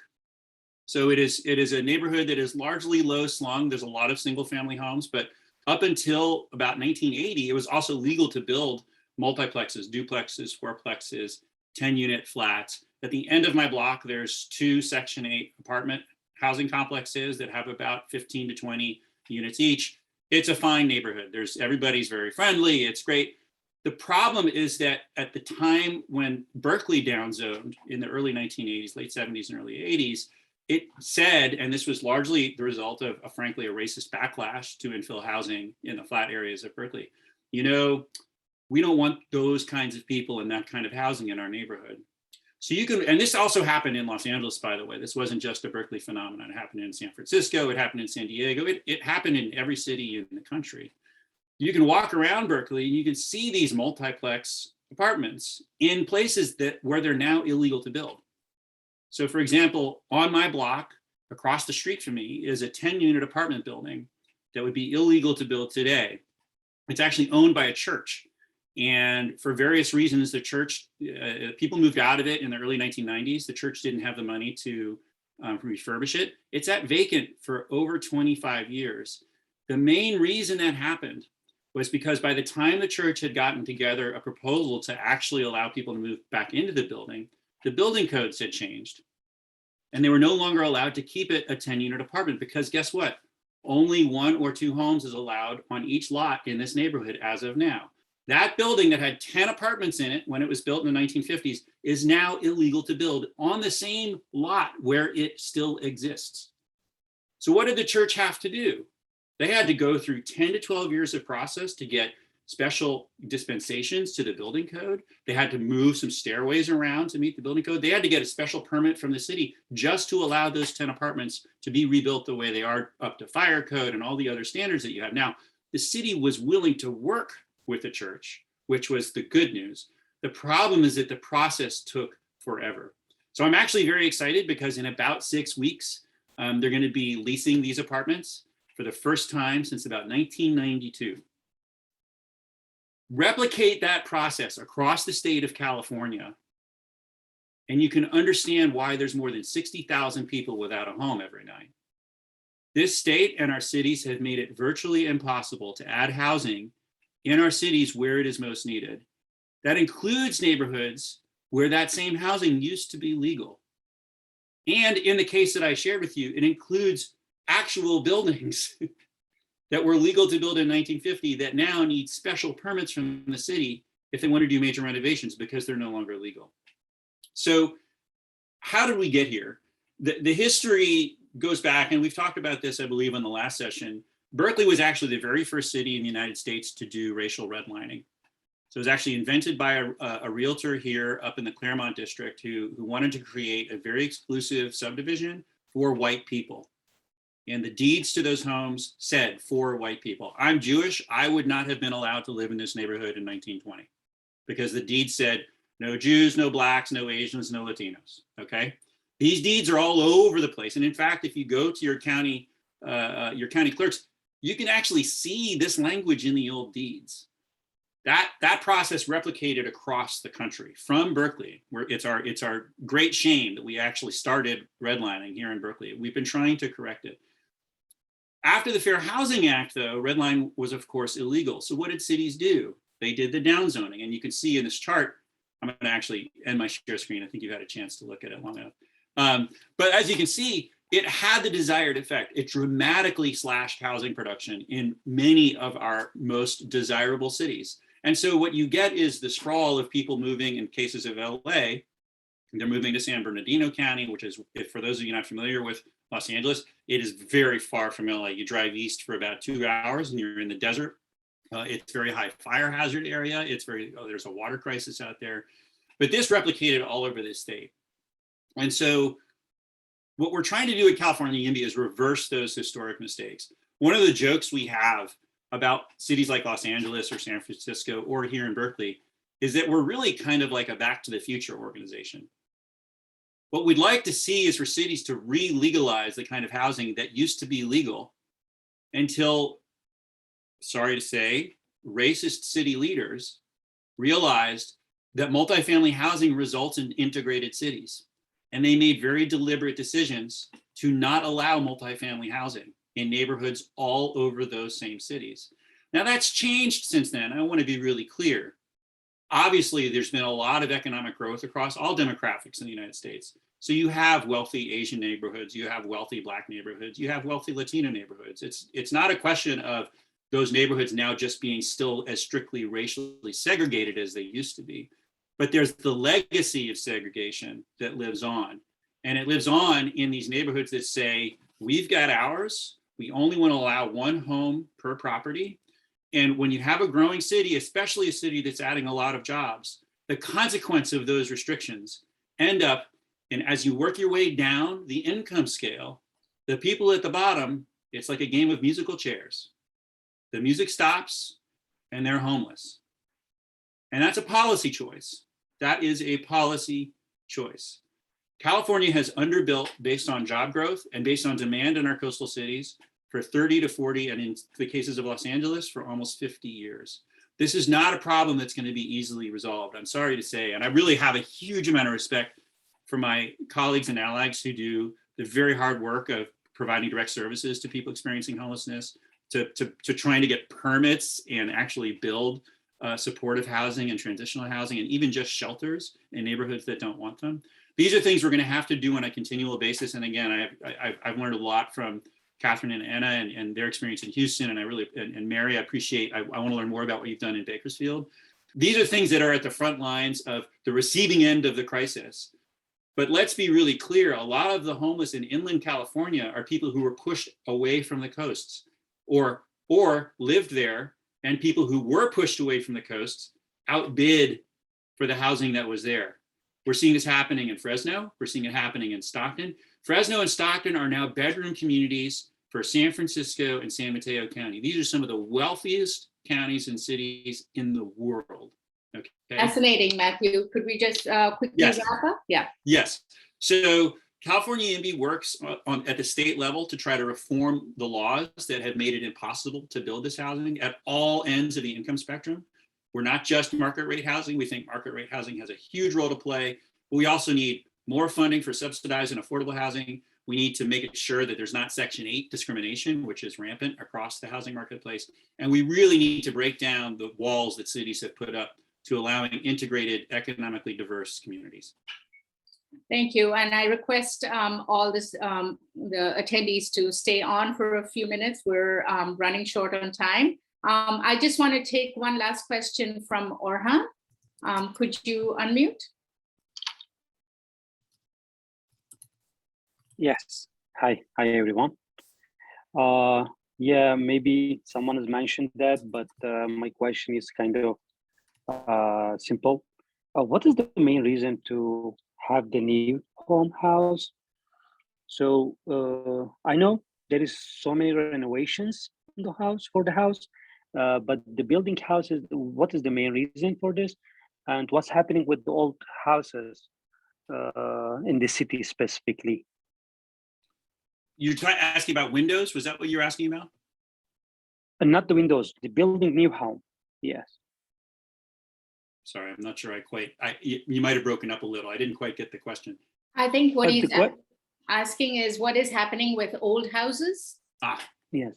L: So it is a neighborhood that is largely low slung. There's a lot of single family homes, but up until about 1980, it was also legal to build multiplexes, duplexes, fourplexes, 10-unit flats. At the end of my block, there's 2 Section 8 apartment housing complexes that have about 15 to 20 units each. It's a fine neighborhood. Everybody's very friendly. It's great. The problem is that at the time when Berkeley downzoned in the early 1980s, late 70s and early 80s, it said, and this was largely the result of frankly, a racist backlash to infill housing in the flat areas of Berkeley. We don't want those kinds of people in that kind of housing in our neighborhood. So and this also happened in Los Angeles, by the way. This wasn't just a Berkeley phenomenon. It happened in San Francisco. It happened in San Diego. It happened in every city in the country. You can walk around Berkeley and you can see these multiplex apartments in places where they're now illegal to build. So for example, on my block, across the street from me is a 10-unit apartment building that would be illegal to build today. It's actually owned by a church. And for various reasons, the church, people moved out of it in the early 1990s. The church didn't have the money to refurbish it. It's at vacant for over 25 years. The main reason that happened was because by the time the church had gotten together a proposal to actually allow people to move back into the building codes had changed. And they were no longer allowed to keep it a 10-unit apartment because guess what? Only 1 or 2 homes is allowed on each lot in this neighborhood as of now. That building that had 10 apartments in it when it was built in the 1950s is now illegal to build on the same lot where it still exists. So what did the church have to do? They had to go through 10 to 12 years of process to get special dispensations to the building code. They had to move some stairways around to meet the building code. They had to get a special permit from the city just to allow those 10 apartments to be rebuilt the way they are, up to fire code and all the other standards that you have. Now, the city was willing to work with the church, which was the good news. The problem is that the process took forever. So I'm actually very excited because in about 6 weeks, they're going to be leasing these apartments for the first time since about 1992. Replicate that process across the state of California, and you can understand why there's more than 60,000 people without a home every night. This state and our cities have made it virtually impossible to add housing in our cities where it is most needed. That includes neighborhoods where that same housing used to be legal. And in the case that I shared with you, it includes actual buildings that were legal to build in 1950 that now need special permits from the city if they want to do major renovations because they're no longer legal. So how did we get here? The history goes back, and we've talked about this, I believe, in the last session. Berkeley was actually the very first city in the United States to do racial redlining. So it was actually invented by a realtor here up in the Claremont district who wanted to create a very exclusive subdivision for white people. And the deeds to those homes said for white people. I'm Jewish. I would not have been allowed to live in this neighborhood in 1920 because the deed said no Jews, no Blacks, no Asians, no Latinos. Okay. These deeds are all over the place. And in fact, if you go to your county clerks, you can actually see this language in the old deeds. That process replicated across the country from Berkeley, where it's our great shame that we actually started redlining here in Berkeley. We've been trying to correct it. After the Fair Housing Act, though, redlining was, of course, illegal. So what did cities do? They did the downzoning. And you can see in this chart, I'm going to actually end my share screen. I think you've had a chance to look at it long enough. But as you can see, it had the desired effect. It dramatically slashed housing production in many of our most desirable cities. And so what you get is the sprawl of people moving. In cases of LA, they're moving to San Bernardino County, which is, if for those of you not familiar with Los Angeles, it is very far from LA. You drive east for about 2 hours and you're in the desert. It's very high fire hazard area. There's a water crisis out there. But this replicated all over this state. And so what we're trying to do at California YIMBY is reverse those historic mistakes. One of the jokes we have about cities like Los Angeles or San Francisco or here in Berkeley is that we're really kind of like a Back to the Future organization. What we'd like to see is for cities to re-legalize the kind of housing that used to be legal until, sorry to say, racist city leaders realized that multifamily housing results in integrated cities. And they made very deliberate decisions to not allow multifamily housing in neighborhoods all over those same cities. Now that's changed since then. I want to be really clear. Obviously, there's been a lot of economic growth across all demographics in the United States. So you have wealthy Asian neighborhoods, you have wealthy Black neighborhoods, you have wealthy Latino neighborhoods. It's not a question of those neighborhoods now just being still as strictly racially segregated as they used to be. But there's the legacy of segregation that lives on. And it lives on in these neighborhoods that say, we've got ours, we only want to allow one home per property. And when you have a growing city, especially a city that's adding a lot of jobs, the consequence of those restrictions end up, and as you work your way down the income scale, the people at the bottom, it's like a game of musical chairs. The music stops and they're homeless. And that's a policy choice. That is a policy choice. California has underbuilt based on job growth and based on demand in our coastal cities for 30 to 40, and in the cases of Los Angeles, for almost 50 years. This is not a problem that's going to be easily resolved, I'm sorry to say. And I really have a huge amount of respect for my colleagues and allies who do the very hard work of providing direct services to people experiencing homelessness, to trying to get permits and actually build supportive housing and transitional housing, and even just shelters in neighborhoods that don't want them. These are things we're going to have to do on a continual basis. And again, I've learned a lot from Catherine and Anna and their experience in Houston. And Mary, I want to learn more about what you've done in Bakersfield. These are things that are at the front lines of the receiving end of the crisis. But let's be really clear, a lot of the homeless in inland California are people who were pushed away from the coasts. or lived there, and people who were pushed away from the coasts outbid for the housing that was there. We're seeing this happening in Fresno. We're seeing it happening in Stockton. Fresno and Stockton are now bedroom communities for San Francisco and San Mateo County. These are some of the wealthiest counties and cities in the world. Okay.
B: Fascinating, Matthew. Could we just quickly
L: Yes.
B: wrap up? Yeah.
L: Yes. So California YIMBY works at the state level to try to reform the laws that have made it impossible to build this housing at all ends of the income spectrum. We're not just market rate housing. We think market rate housing has a huge role to play, but we also need more funding for subsidized and affordable housing. We need to make sure that there's not Section 8 discrimination, which is rampant across the housing marketplace. And we really need to break down the walls that cities have put up to allowing integrated, economically diverse communities.
B: Thank you. And I request all the attendees to stay on for a few minutes. We're running short on time. I just want to take one last question from Orhan. Could you unmute?
M: Yes. Hi everyone. Yeah, maybe someone has mentioned that, but my question is kind of simple. What is the main reason to have the new home house? So I know there is so many renovations in the house for the house, but the building houses, what is the main reason for this? And what's happening with the old houses in the city specifically?
L: You're asking about windows? Was that what you're asking about?
M: Not the windows, the building new home. Yes.
L: Sorry, I'm not sure you might have broken up a little. I didn't quite get the question.
B: I think what he's asking is what is happening with old houses?
M: Yes.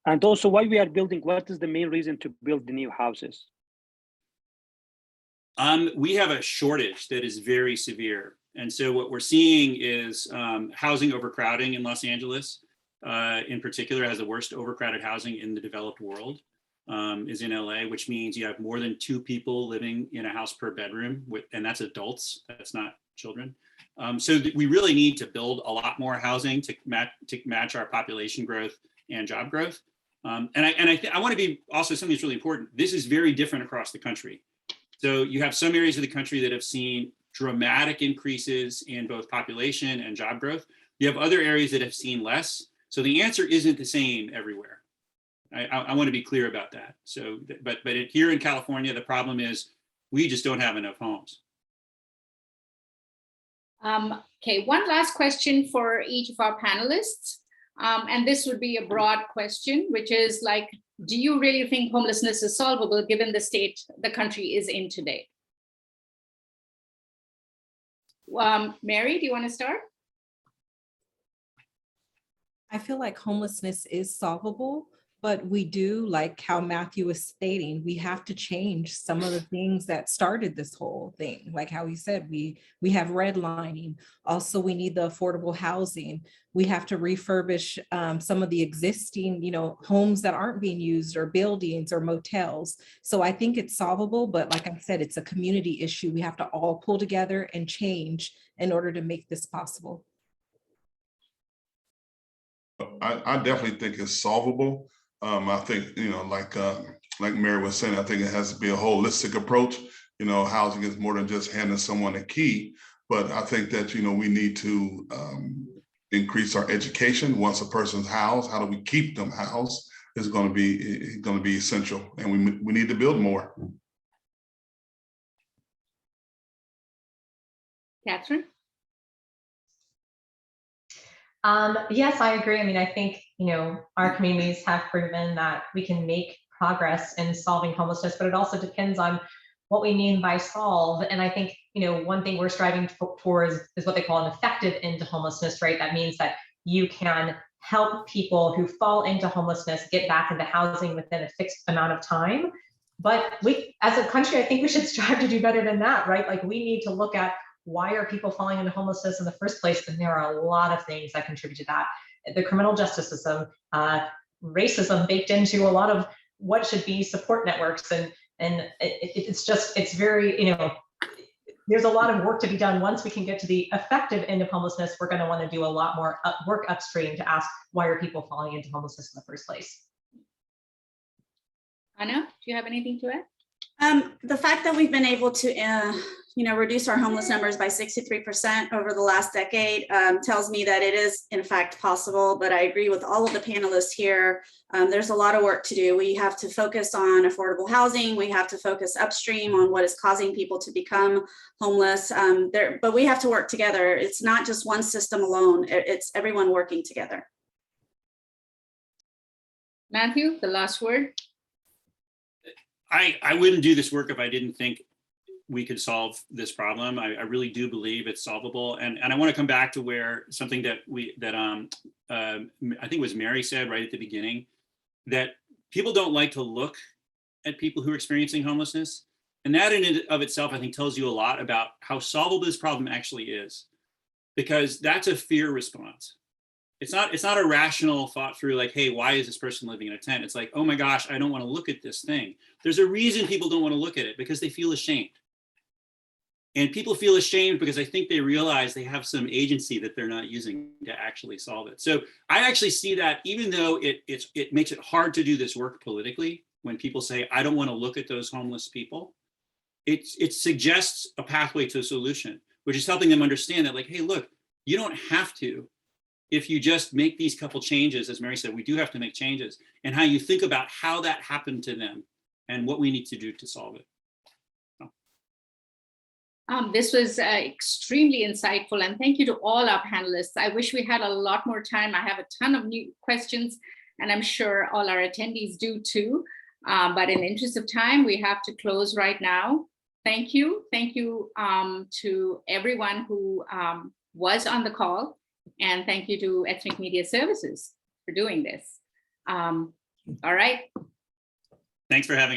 M: And also why we are building, what is the main reason to build the new houses?
L: We have a shortage that is very severe. And so what we're seeing is housing overcrowding in Los Angeles, in particular, has the worst overcrowded housing in the developed world, is in LA, which means you have more than 2 people living in a house per bedroom, and that's adults, that's not children. So we really need to build a lot more housing to match our population growth and job growth. And I want to be also something that's really important. This is very different across the country. So you have some areas of the country that have seen dramatic increases in both population and job growth. You have other areas that have seen less. So the answer isn't the same everywhere. I want to be clear about that. So, but here in California, the problem is we just don't have enough homes.
B: Okay, one last question for each of our panelists. And this would be a broad question, which is like, do you really think homelessness is solvable given the state the country is in today? Mary, do you want to start?
C: I feel like homelessness is solvable, but we do, like how Matthew was stating, we have to change some of the things that started this whole thing. Like how he said, we have redlining. Also, we need the affordable housing. We have to refurbish some of the existing, homes that aren't being used, or buildings or motels. So I think it's solvable, but like I said, it's a community issue. We have to all pull together and change in order to make this possible.
G: I definitely think it's solvable. I think, like Mary was saying, I think it has to be a holistic approach. Housing is more than just handing someone a key, but I think that, we need to increase our education. Once a person's housed, how do we keep them housed is going to be essential, and we need to build more.
B: Catherine?
I: Yes, I agree. I mean, I think, our communities have proven that we can make progress in solving homelessness, but it also depends on what we mean by solve. And I think, one thing we're striving towards is what they call an effective end to homelessness, right? That means that you can help people who fall into homelessness get back into housing within a fixed amount of time. But we, as a country, I think we should strive to do better than that, right? Like, we need to look at why are people falling into homelessness in the first place? And there are a lot of things that contribute to that. The criminal justice system, racism baked into a lot of what should be support networks. And it's very, there's a lot of work to be done. Once we can get to the effective end of homelessness, we're going to want to do a lot more work upstream to ask, why are people falling into homelessness in the first place?
B: Anna, do you have anything to add?
H: The fact that we've been able to, reduce our homeless numbers by 63% over the last decade tells me that it is in fact possible, but I agree with all of the panelists here. There's a lot of work to do. We have to focus on affordable housing. We have to focus upstream on what is causing people to become homeless. But we have to work together. It's not just one system alone. It's everyone working together.
B: Matthew, the last word.
L: I wouldn't do this work if I didn't think we could solve this problem. I really do believe it's solvable. And I want to come back to where something that I think it was Mary said right at the beginning, that people don't like to look at people who are experiencing homelessness. And that in and of itself, I think, tells you a lot about how solvable this problem actually is, because that's a fear response. It's not a rational thought through like, hey, why is this person living in a tent? It's like, oh my gosh, I don't want to look at this thing. There's a reason people don't want to look at it, because they feel ashamed. And people feel ashamed because I think they realize they have some agency that they're not using to actually solve it. So I actually see that, even though it makes it hard to do this work politically, when people say, I don't want to look at those homeless people, it suggests a pathway to a solution, which is helping them understand that, like, hey, look, you don't have to. If you just make these couple changes, as Mary said, we do have to make changes, and how you think about how that happened to them and what we need to do to solve it.
B: This was extremely insightful, and thank you to all our panelists. I wish we had a lot more time. I have a ton of new questions, and I'm sure all our attendees do too. But in the interest of time, we have to close right now. Thank you. Thank you to everyone who was on the call, and thank you to Ethnic Media Services for doing this. All right.
L: Thanks for having us.